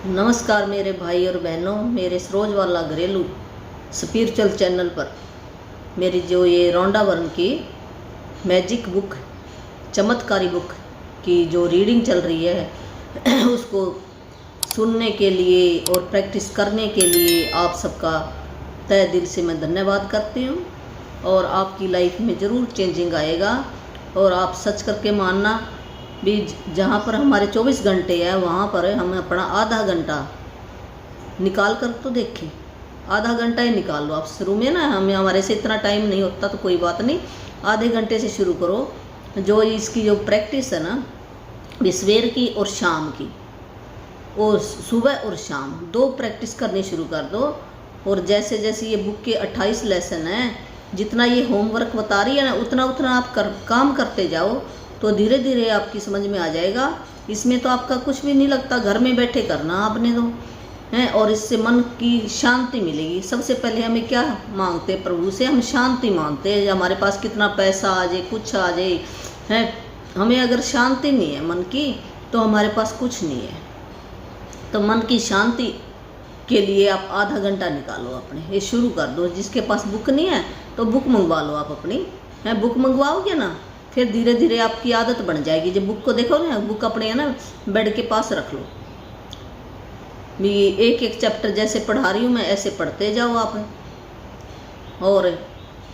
नमस्कार मेरे भाई और बहनों, मेरे सरोजवाला घरेलू स्पिरिचुअल चैनल पर मेरी जो ये रौंडा वर्ण की मैजिक बुक, चमत्कारी बुक की जो रीडिंग चल रही है उसको सुनने के लिए और प्रैक्टिस करने के लिए आप सबका तहे दिल से मैं धन्यवाद करती हूँ। और आपकी लाइफ में ज़रूर चेंजिंग आएगा। और आप सच करके मानना भी, जहाँ पर हमारे 24 घंटे है वहाँ पर हम अपना आधा घंटा निकाल कर तो देखें। आधा घंटा ही निकाल लो आप शुरू में ना। हमारे से इतना टाइम नहीं होता तो कोई बात नहीं, आधे घंटे से शुरू करो। जो इसकी जो प्रैक्टिस है ना, सवेर की और शाम की, और सुबह और शाम दो प्रैक्टिस करनी शुरू कर दो। और जैसे जैसे ये बुक के 28 लेसन हैं, जितना ये होमवर्क बता रही है ना, उतना उतना आप काम करते जाओ तो धीरे धीरे आपकी समझ में आ जाएगा। इसमें तो आपका कुछ भी नहीं लगता, घर में बैठे करना आपने तो हैं। और इससे मन की शांति मिलेगी। सबसे पहले हमें क्या मांगते हैं प्रभु से? हम शांति मांगते हैं। हमारे पास कितना पैसा आ जाए, कुछ आ जाए है, हमें अगर शांति नहीं है मन की तो हमारे पास कुछ नहीं है। तो मन की शांति के लिए आप आधा घंटा निकालो अपने, ये शुरू कर दो। जिसके पास बुक नहीं है तो बुक मंगवा लो आप अपनी, है बुक मंगवाओगे ना, फिर धीरे धीरे आपकी आदत बन जाएगी। जब बुक को देखो ना, बुक अपने है ना बेड के पास रख लो। भी एक एक चैप्टर जैसे पढ़ा रही हूँ मैं, ऐसे पढ़ते जाओ आप। और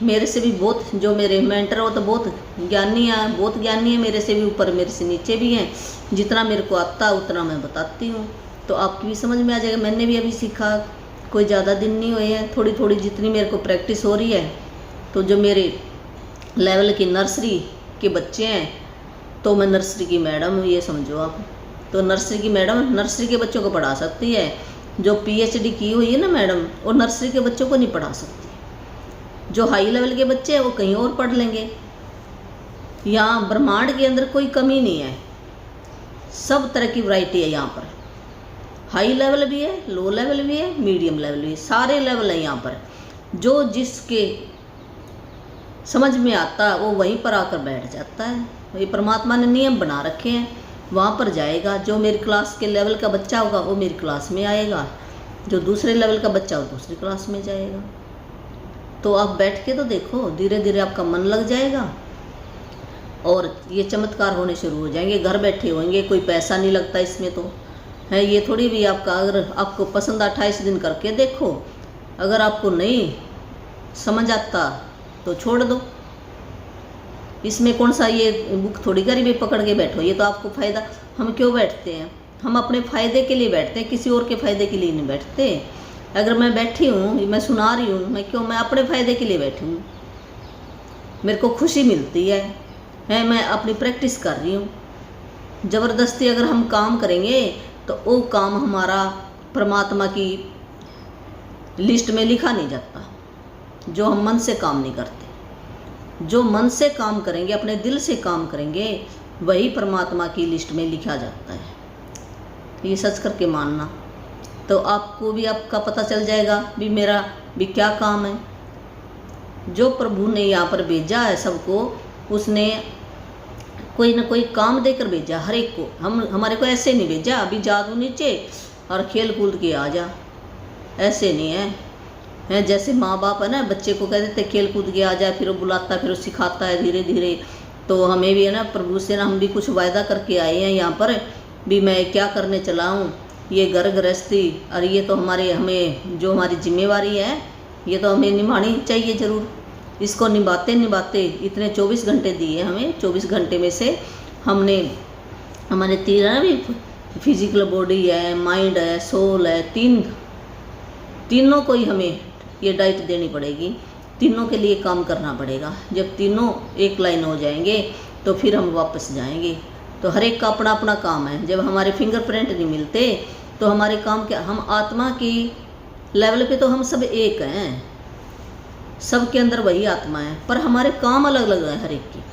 मेरे से भी बहुत, जो मेरे मेंटर हो तो बहुत ज्ञानी है, मेरे से भी ऊपर, मेरे से नीचे भी हैं। जितना मेरे को आता है उतना मैं बताती हूँ, तो आपकी भी समझ में आ जाएगा। मैंने भी अभी सीखा, कोई ज़्यादा दिन नहीं हुए हैं, थोड़ी थोड़ी जितनी मेरे को प्रैक्टिस हो रही है। तो जो मेरे लेवल की नर्सरी के बच्चे हैं, तो मैं नर्सरी की मैडम हूँ, ये समझो आप। तो नर्सरी की मैडम नर्सरी के बच्चों को पढ़ा सकती है। जो PhD की हुई है ना मैडम, वो नर्सरी के बच्चों को नहीं पढ़ा सकती। जो हाई लेवल के बच्चे हैं वो कहीं और पढ़ लेंगे। यहाँ ब्रह्मांड के अंदर कोई कमी नहीं है, सब तरह की वैरायटी है यहाँ पर। हाई लेवल भी है, लो लेवल भी है, मीडियम लेवल भी है, सारे लेवल है यहाँ पर। जो जिसके समझ में आता है वो वहीं पर आकर बैठ जाता है। वही परमात्मा ने नियम बना रखे हैं, वहाँ पर जाएगा। जो मेरी क्लास के लेवल का बच्चा होगा वो मेरी क्लास में आएगा, जो दूसरे लेवल का बच्चा हो दूसरी क्लास में जाएगा। तो आप बैठ के तो देखो, धीरे धीरे आपका मन लग जाएगा और ये चमत्कार होने शुरू हो जाएंगे। घर बैठे होंगे, कोई पैसा नहीं लगता इसमें तो है। ये थोड़ी भी आपका, अगर आपको पसंद 28 दिन करके देखो, अगर आपको नहीं समझ आता तो छोड़ दो। इसमें कौन सा ये बुक थोड़ी गरीबी पकड़ के बैठो, ये तो आपको फ़ायदा। हम क्यों बैठते हैं? हम अपने फ़ायदे के लिए बैठते हैं, किसी और के फ़ायदे के लिए नहीं बैठते। अगर मैं बैठी हूँ, मैं सुना रही हूँ, मैं अपने फ़ायदे के लिए बैठी हूँ। मेरे को खुशी मिलती है, मैं अपनी प्रैक्टिस कर रही हूँ। ज़बरदस्ती अगर हम काम करेंगे तो वो काम हमारा परमात्मा की लिस्ट में लिखा नहीं जाता। जो हम मन से काम नहीं करते, जो मन से काम करेंगे, अपने दिल से काम करेंगे, वही परमात्मा की लिस्ट में लिखा जाता है। ये सच करके मानना, तो आपको भी आपका पता चल जाएगा भी मेरा भी क्या काम है। जो प्रभु ने यहाँ पर भेजा है सबको, उसने कोई ना कोई काम देकर भेजा हर एक को। हमारे को ऐसे नहीं भेजा अभी जादू नीचे और खेल कूद के आ जा, ऐसे नहीं है। जैसे माँ बाप है ना, बच्चे को कह देते खेल कूद के आ जाए, फिर वो बुलाता है, फिर वो सिखाता है धीरे धीरे। तो हमें भी है ना, प्रभु से ना हम भी कुछ वायदा करके आए हैं यहाँ पर भी। मैं क्या करने चला हूँ, ये घर गृहस्थी, और ये तो हमें जो हमारी जिम्मेवारी है, ये तो हमें निभानी चाहिए ज़रूर। इसको निभाते इतने 24 घंटे दिए हमें। 24 घंटे में से हमने, हमारे तीन है ना भी, फिजिकल बॉडी है, माइंड है, सोल है, तीनों को ही हमें ये डाइट देनी पड़ेगी। तीनों के लिए काम करना पड़ेगा। जब तीनों एक लाइन हो जाएंगे तो फिर हम वापस जाएंगे। तो हर एक का अपना अपना काम है। जब हमारे फिंगरप्रिंट नहीं मिलते तो हमारे काम क्या, हम आत्मा की लेवल पे तो हम सब एक हैं, सब के अंदर वही आत्मा है, पर हमारे काम अलग अलग हैं हर एक की।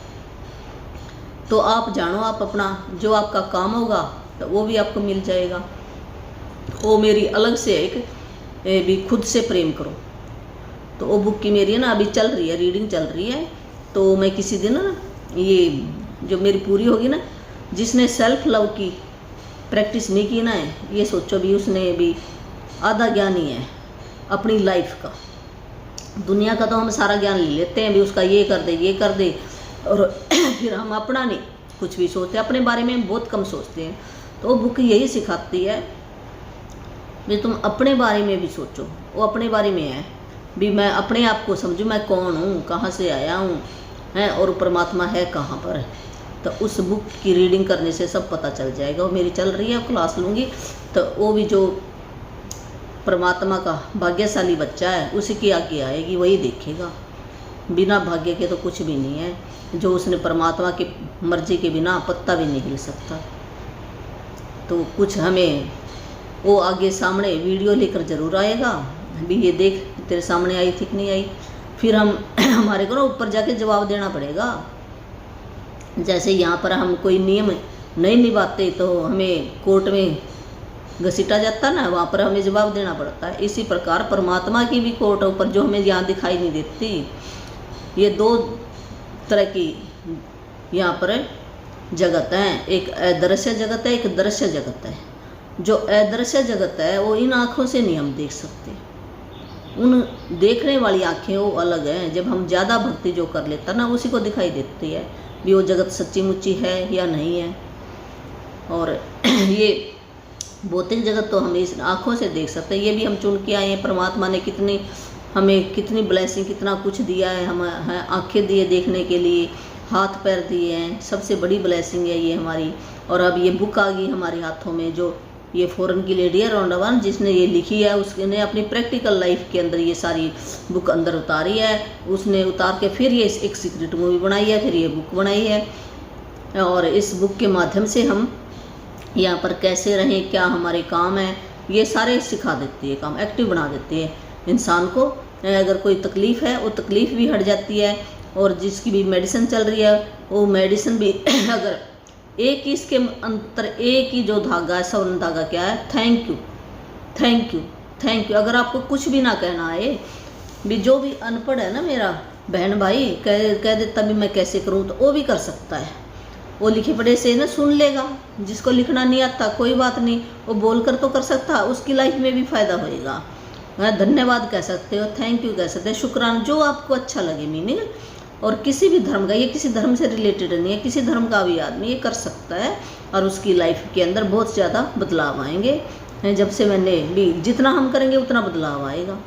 तो आप जानो, आप अपना जो आपका काम होगा तो वो भी आपको मिल जाएगा। वो मेरी अलग से एक भी, खुद से प्रेम करो। तो वो बुक की मेरी है ना अभी चल रही है, रीडिंग चल रही है। तो मैं किसी दिन ना, ये जो मेरी पूरी होगी ना, जिसने सेल्फ लव की प्रैक्टिस नहीं की ना है, ये सोचो भी उसने भी आधा ज्ञान ही है अपनी लाइफ का। दुनिया का तो हम सारा ज्ञान ले लेते हैं भी, उसका ये कर दे ये कर दे, और फिर हम अपना नहीं कुछ भी सोचते, अपने बारे में बहुत कम सोचते हैं। तो वो बुक यही सिखाती है भी तुम अपने बारे में भी सोचो। वो अपने बारे में है भी मैं अपने आप को समझूं, मैं कौन हूँ, कहाँ से आया हूँ हैं, और परमात्मा है कहाँ पर। तो उस बुक की रीडिंग करने से सब पता चल जाएगा। वो मेरी चल रही है, क्लास लूँगी, तो वो भी जो परमात्मा का भाग्यशाली बच्चा है उसी की आगे आएगी, वही देखेगा। बिना भाग्य के तो कुछ भी नहीं है। जो उसने परमात्मा की मर्जी के बिना पत्ता भी नहीं हिल सकता। तो कुछ हमें वो आगे सामने वीडियो लेकर ज़रूर आएगा भी, ये देख तेरे सामने आई थी कि नहीं आई। फिर हम हमारे को ना ऊपर जाके जवाब देना पड़ेगा। जैसे यहाँ पर हम कोई नियम नहीं निभाते तो हमें कोर्ट में घसीटा जाता ना, वहाँ पर हमें जवाब देना पड़ता है। इसी प्रकार परमात्मा की भी कोर्ट ऊपर जो हमें यहाँ दिखाई नहीं देती। ये दो तरह की यहाँ पर जगत है, एक अदृश्य जगत है, एक दृश्य जगत है। जो अदृश्य जगत है वो इन आँखों से नहीं हम देख सकते, उन देखने वाली आँखें वो अलग हैं। जब हम ज़्यादा भक्ति जो कर लेता ना उसी को दिखाई देती है भी वो जगत सच्ची मुच्ची है या नहीं है। और ये भौतिक जगत तो हम इस आँखों से देख सकते हैं, ये भी हम चुन के आए हैं। परमात्मा ने कितनी हमें कितनी ब्लेसिंग, कितना कुछ दिया है। हम आँखें दिए देखने के लिए, हाथ पैर दिए हैं, सबसे बड़ी ब्लेसिंग है ये हमारी। और अब ये बुक आ गई हमारे हाथों में, जो ये फॉरेन की लेडी है रोंडा बर्न जिसने ये लिखी है, उसने अपनी प्रैक्टिकल लाइफ के अंदर ये सारी बुक अंदर उतारी है। उसने उतार के फिर ये एक सीक्रेट मूवी बनाई है, फिर ये बुक बनाई है। और इस बुक के माध्यम से हम यहाँ पर कैसे रहें, क्या हमारे काम है, ये सारे सिखा देती है। काम एक्टिव बना देती है इंसान को। अगर कोई तकलीफ़ है वो तकलीफ़ भी हट जाती है, और जिसकी भी मेडिसिन चल रही है वो मेडिसिन भी अगर एक ही इसके अंतर एक ही जो धागा है, स्वर्ण धागा क्या है, thank you thank you thank you. अगर आपको कुछ भी ना कहना आए भी, जो भी अनपढ़ है ना मेरा बहन भाई कह देता भी मैं कैसे करूँ, तो वो भी कर सकता है। वो लिखे पढ़े से ना सुन लेगा। जिसको लिखना नहीं आता कोई बात नहीं, वो बोल कर तो कर सकता, उसकी लाइफ में भी फ़ायदा होएगा। धन्यवाद कह सकते हो, थैंक यू कह सकते हो, शुक्राना, जो आपको अच्छा लगे मीनिंग। और किसी भी धर्म का, ये किसी धर्म से रिलेटेड नहीं है, किसी धर्म का भी आदमी ये कर सकता है और उसकी लाइफ के अंदर बहुत ज़्यादा बदलाव आएंगे। जब से मैंने भी, जितना हम करेंगे उतना बदलाव आएगा।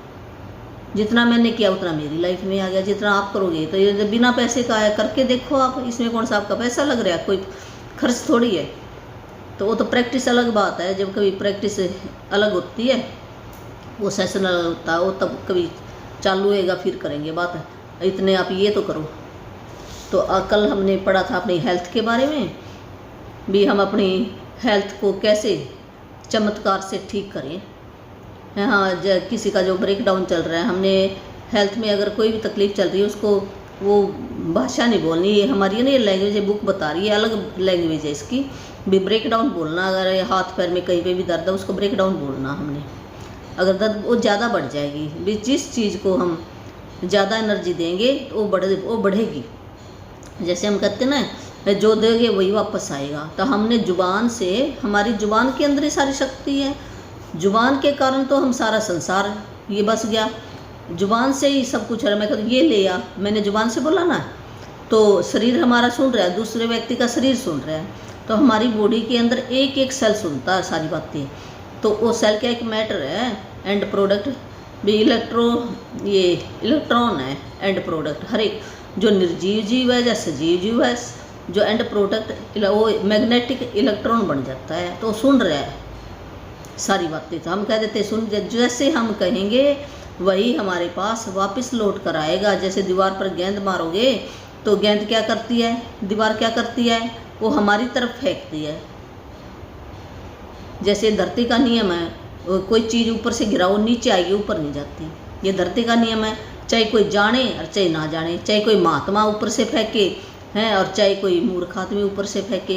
जितना मैंने किया उतना मेरी लाइफ में आ गया, जितना आप करोगे। तो ये बिना पैसे का है, करके देखो आप, इसमें कौन सा आपका पैसा लग रहा है, कोई खर्च थोड़ी है। तो वो तो प्रैक्टिस अलग बात है। जब कभी प्रैक्टिस अलग होती है, वो सेशन अलग होता है, वो तब कभी चालू होएगा फिर करेंगे बात। इतने आप ये तो करो। तो कल हमने पढ़ा था अपनी हेल्थ के बारे में भी, हम अपनी हेल्थ को कैसे चमत्कार से ठीक करें। हाँ, किसी का जो ब्रेक डाउन चल रहा है, हमने हेल्थ में अगर कोई भी तकलीफ़ चल रही है उसको वो भाषा नहीं बोलनी, ये हमारी ना ये लैंग्वेज है, बुक बता रही है, अलग लैंग्वेज है इसकी भी। ब्रेक डाउन बोलना, अगर हाथ पैर में कहीं पे भी दर्द है उसको ब्रेक डाउन बोलना हमने। अगर दर्द वो ज़्यादा बढ़ जाएगी भी, जिस चीज़ को हम ज़्यादा एनर्जी देंगे तो वो बढ़ेगी। जैसे हम कहते हैं ना, जो देंगे वही वापस आएगा। तो हमने जुबान से, हमारी जुबान के अंदर ही सारी शक्ति है। जुबान के कारण तो हम सारा संसार ये बस गया, जुबान से ही सब कुछ है। मैं कहती ये ले आ, मैंने जुबान से बोला ना, तो शरीर हमारा सुन रहा है, दूसरे व्यक्ति का शरीर सुन रहा है। तो हमारी बॉडी के अंदर एक एक सेल सुनता है सारी बातें। तो वो सेल क्या एक मैटर है, एंड प्रोडक्ट भी ये इलेक्ट्रॉन है, एंड प्रोडक्ट। हर एक जो निर्जीव जीव है या सजीव जीव है, जो एंड प्रोडक्ट वो मैग्नेटिक इलेक्ट्रॉन बन जाता है। तो सुन रहा है सारी बातें। तो हम कह देते सुन, जैसे हम कहेंगे वही हमारे पास वापस लौट कर आएगा। जैसे दीवार पर गेंद मारोगे तो गेंद क्या करती है, दीवार क्या करती है, वो हमारी तरफ फेंकती है। जैसे धरती का नियम है, कोई चीज़ ऊपर से गिराओ नीचे आएगी, ऊपर नहीं जाती। ये धरती का नियम है, चाहे कोई जाने और चाहे ना जाने, चाहे कोई महात्मा ऊपर से फेंके हैं और चाहे कोई मूर्ख आदमी ऊपर से फेंके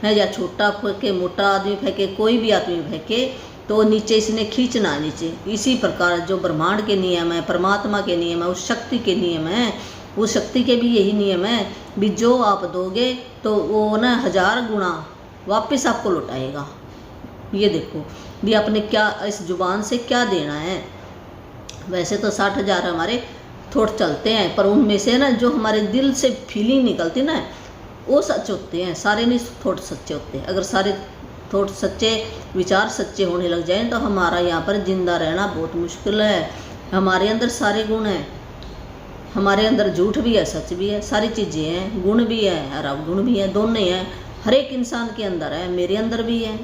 हैं, या छोटा फेंके, मोटा आदमी फेंके, कोई भी आदमी फेंके, तो नीचे इसने खींचना है नीचे। इसी प्रकार जो ब्रह्मांड के नियम है, परमात्मा के नियम है, उस शक्ति के नियम है, उस शक्ति के भी यही नियम है भी, जो आप दोगे तो वो ना 1000 गुना वापस आपको लौटाएगा। ये देखो भी आपने क्या इस जुबान से क्या देना है। वैसे तो 60,000 हमारे थॉट चलते हैं, पर उनमें से ना जो हमारे दिल से फीलिंग निकलती ना वो सच होते हैं, सारे नहीं थॉट सच्चे होते। अगर सारे थॉट सच्चे, विचार सच्चे होने लग जाएं तो हमारा यहाँ पर जिंदा रहना बहुत मुश्किल है। हमारे अंदर सारे गुण हैं, हमारे अंदर झूठ भी है, सच भी है, सारी चीज़ें हैं, गुण भी है और अवगुण भी है, दोनों हैं। हर एक इंसान के अंदर है, मेरे अंदर भी है।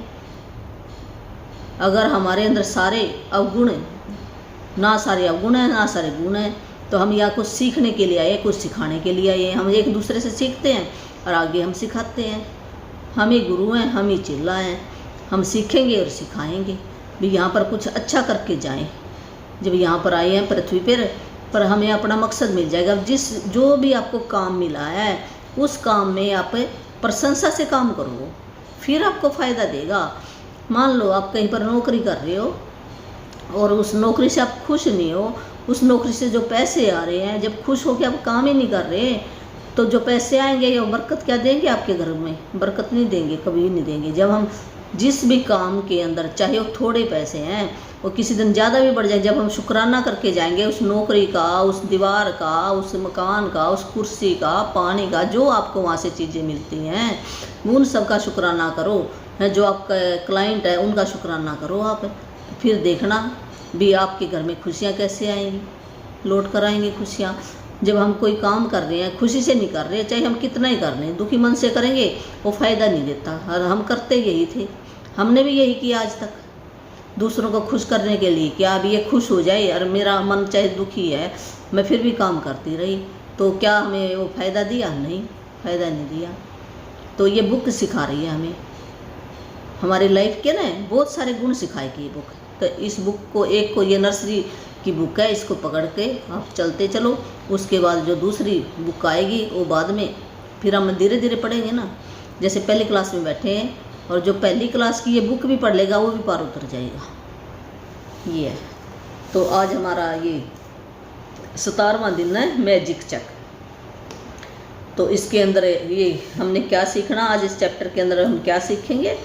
अगर हमारे अंदर सारे अवगुण, ना सारे अवगुण हैं ना सारे गुण हैं, तो हम या कुछ सीखने के लिए आए, कुछ सिखाने के लिए आए। हम एक दूसरे से सीखते हैं और आगे हम सिखाते हैं। हम ही गुरु हैं, हम ही चेला हैं। हम सीखेंगे और सिखाएंगे भी यहाँ पर कुछ अच्छा करके जाएं। जब यहाँ पर आए हैं पृथ्वी पर हमें अपना मकसद मिल जाएगा। जो भी आपको काम मिला है उस काम में आप प्रशंसा से काम करो, फिर आपको फ़ायदा देगा। मान लो आप कहीं पर नौकरी कर रहे हो और उस नौकरी से आप खुश नहीं हो, उस नौकरी से जो पैसे आ रहे हैं, जब खुश हो के आप काम ही नहीं कर रहे तो जो पैसे आएंगे ये बरकत क्या देंगे आपके घर में? बरकत नहीं देंगे, कभी नहीं देंगे। जब हम जिस भी काम के अंदर, चाहे वो थोड़े पैसे हैं वो किसी दिन ज़्यादा भी बढ़ जाए, जब हम शुक्राना करके जाएंगे उस नौकरी का, उस दीवार का, उस मकान का, उस कुर्सी का, पानी का, जो आपको वहाँ से चीज़ें मिलती हैं उन सब का शुक्राना करो। जो आपका क्लाइंट है उनका शुक्राना करो आप, फिर देखना भी आपके घर में खुशियाँ कैसे आएंगी, लौट कर आएंगी खुशियाँ। जब हम कोई काम कर रहे हैं खुशी से नहीं कर रहे, चाहे हम कितना ही कर रहे हैं, दुखी मन से करेंगे वो फ़ायदा नहीं देता। और हम करते यही थे, हमने भी यही किया आज तक, दूसरों को खुश करने के लिए। क्या अभी ये खुश हो जाए और मेरा मन चाहे दुखी है मैं फिर भी काम करती रही, तो क्या हमें वो फ़ायदा दिया? नहीं, फ़ायदा नहीं दिया। तो ये बुक सिखा रही है हमें, हमारी लाइफ के ना बहुत सारे गुण सिखाएगी ये बुक। तो इस बुक को, एक को ये नर्सरी की बुक है, इसको पकड़ के आप चलते चलो। उसके बाद जो दूसरी बुक आएगी वो बाद में, फिर हम धीरे धीरे पढ़ेंगे ना। जैसे पहली क्लास में बैठे हैं और जो पहली क्लास की ये बुक भी पढ़ लेगा वो भी पार उतर जाएगा। ये है। तो आज हमारा ये 17वां दिन है मैजिक चक। तो इसके अंदर ये हमने क्या सीखना, आज इस चैप्टर के अंदर हम क्या सीखेंगे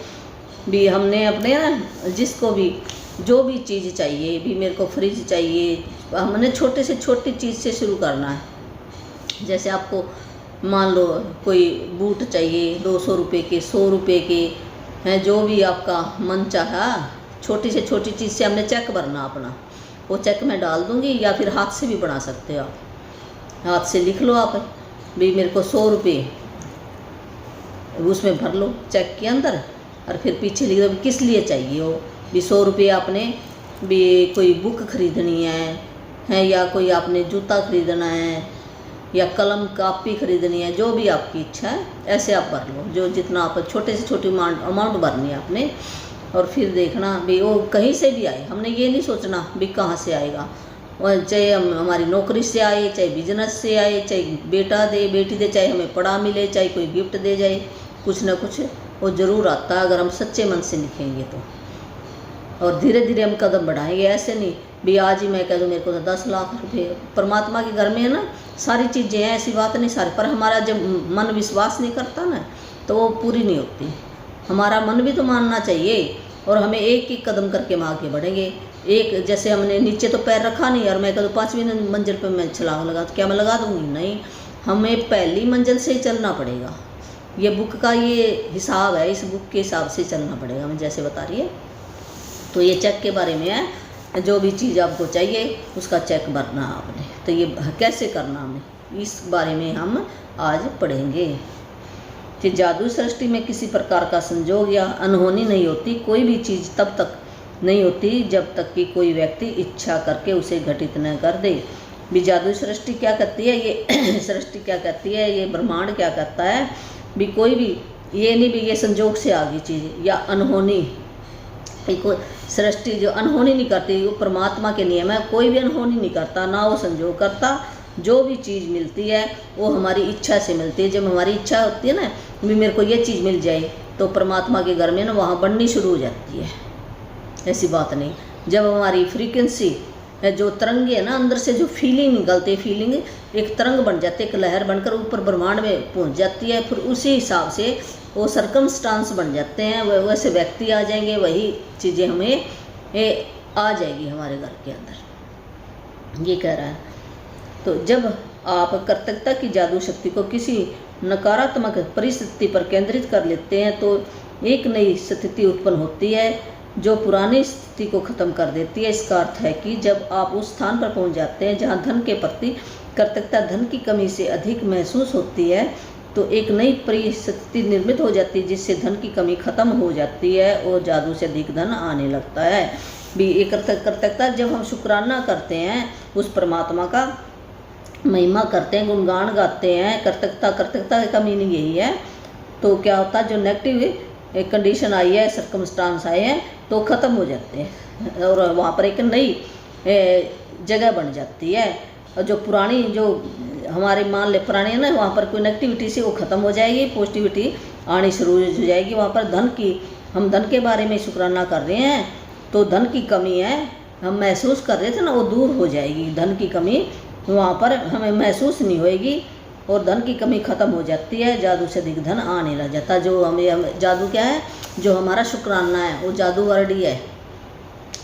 भी, हमने अपने ना जिसको भी जो भी चीज़ चाहिए भी, मेरे को फ्रिज चाहिए, हमने छोटे से छोटी चीज़ से शुरू करना है। जैसे आपको मान लो कोई बूट चाहिए 200 रुपये के, 100 रुपये के हैं, जो भी आपका मन चाहा, छोटी से छोटी चीज़ से हमने चेक भरना अपना। वो चेक मैं डाल दूँगी, या फिर हाथ से भी बना सकते हो आप। हाथ से लिख लो आप भी मेरे को 100 रुपये, उसमें भर लो चेक के अंदर, और फिर पीछे लिख दो किस लिए चाहिए हो भी। 100 रुपये आपने भी कोई बुक खरीदनी है या कोई आपने जूता खरीदना है या कलम कापी खरीदनी है, जो भी आपकी इच्छा है ऐसे आप भर लो। जो जितना आप छोटे से छोटी अमाउंट भरनी है आपने, और फिर देखना भी वो कहीं से भी आए। हमने ये नहीं सोचना भी कहाँ से आएगा, और चाहे हम हमारी नौकरी से आए, चाहे बिजनेस से आए, चाहे बेटा दे बेटी दे, चाहे हमें पढ़ा मिले, चाहे कोई गिफ्ट दे जाए, कुछ ना कुछ वो ज़रूर आता है अगर हम सच्चे मन से लिखेंगे तो। और धीरे धीरे हम कदम बढ़ाएंगे। ऐसे नहीं भी आज ही मैं कह दूँ मेरे को तो 10 लाख रुपए, परमात्मा के घर में है ना सारी चीज़ें हैं, ऐसी बात नहीं सारी, पर हमारा जब मन विश्वास नहीं करता ना तो वो पूरी नहीं होती। हमारा मन भी तो मानना चाहिए, और हमें एक एक कदम करके हम आगे बढ़ेंगे। एक जैसे हमने नीचे तो पैर रखा नहीं, और मैं कहूँ 5वीं मंजिल पर मैं छलांग लगा, तो क्या मैं लगा दूँगी? नहीं, हमें पहली मंजिल से ही चलना पड़ेगा। ये बुक का ये हिसाब है, इस बुक के हिसाब से चलना पड़ेगा, मैं जैसे बता रही है। तो ये चेक के बारे में है, जो भी चीज़ आपको चाहिए उसका चेक भरना आपने। तो ये कैसे करना हमें, इस बारे में हम आज पढ़ेंगे। कि जादू सृष्टि में किसी प्रकार का संजोग या अनहोनी नहीं होती। कोई भी चीज़ तब तक नहीं होती जब तक कि कोई व्यक्ति इच्छा करके उसे घटित न कर दे। भी जादू सृष्टि क्या करती है, ये सृष्टि क्या करती है, ये ब्रह्मांड क्या करता है भी, कोई भी ये नहीं भी ये संजोग से आ गई चीज़ या अनहोनी। कोई सृष्टि जो अनहोनी नहीं करती, वो परमात्मा के नियम है, कोई भी अनहोनी नहीं करता, ना वो संजोग करता। जो भी चीज़ मिलती है वो हमारी इच्छा से मिलती है। जब हमारी इच्छा होती है ना भी मेरे को ये चीज़ मिल जाए, तो परमात्मा के घर में ना वहाँ बननी शुरू हो जाती है। ऐसी बात नहीं, जब हमारी फ्रीक्वेंसी जो तरंगे है ना, अंदर से जो फीलिंग निकलती है, फीलिंग एक तरंग बन जाती है, एक लहर बनकर ऊपर ब्रह्मांड में पहुंच जाती है। फिर उसी हिसाब से वो सर्कमस्टांस बन जाते हैं, वैसे व्यक्ति आ जाएंगे, वही चीज़ें हमें आ जाएगी हमारे घर के अंदर, ये कह रहा है। तो जब आप कर्तव्यता की जादू शक्ति को किसी नकारात्मक परिस्थिति पर केंद्रित कर लेते हैं तो एक नई स्थिति उत्पन्न होती है जो पुरानी स्थिति को खत्म कर देती है। इसका अर्थ है कि जब आप उस स्थान पर पहुंच जाते हैं जहां धन के प्रति कर्तव्यता धन की कमी से अधिक महसूस होती है, तो एक नई परिस्थिति निर्मित हो जाती है जिससे धन की कमी खत्म हो जाती है और जादू से अधिक धन आने लगता है। भी एक कर्तव्यता, जब हम शुक्राना करते हैं, उस परमात्मा का महिमा करते हैं, गुणगान गाते हैं, कर्तव्यता का मीनिंग यही है, तो क्या होता है, जो नेगेटिव कंडीशन आई है, सर्कमस्टांस आए हैं, तो ख़त्म हो जाते हैं और वहाँ पर एक नई जगह बन जाती है। और जो पुरानी, जो हमारे मान ले पुरानी है ना, वहाँ पर कोई नेगेटिविटी से वो ख़त्म हो जाएगी, पॉजिटिविटी आनी शुरू हो जाएगी। वहाँ पर धन की, हम धन के बारे में शुक्राना कर रहे हैं, तो धन की कमी है, हम महसूस कर रहे थे ना, वो दूर हो जाएगी। धन की कमी वहाँ पर हमें महसूस नहीं होएगी और धन की कमी खत्म हो जाती है, जादू से अधिक धन आने लग जाता है। जो हमें जादू क्या है, जो हमारा शुक्राना है, वो जादू वर्ड ही है।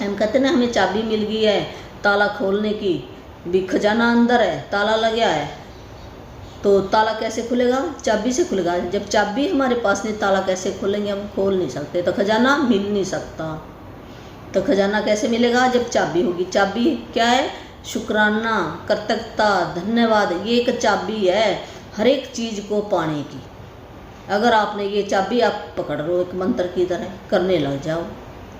हम कहते ना, हमें चाबी मिल गई है ताला खोलने की, भी खजाना अंदर है, ताला लग गया है, तो ताला कैसे खुलेगा, चाबी से खुलेगा। जब चाबी हमारे पास नहीं, ताला कैसे खोलेंगे, हम खोल नहीं सकते, तो खजाना मिल नहीं सकता। तो खजाना कैसे मिलेगा, जब चाबी होगी। चाबी क्या है, शुक्राना, कर्तव्यता, धन्यवाद, ये एक चाबी है हर एक चीज़ को पाने की। अगर आपने ये चाबी आप पकड़ लो, एक मंत्र की तरह करने लग जाओ,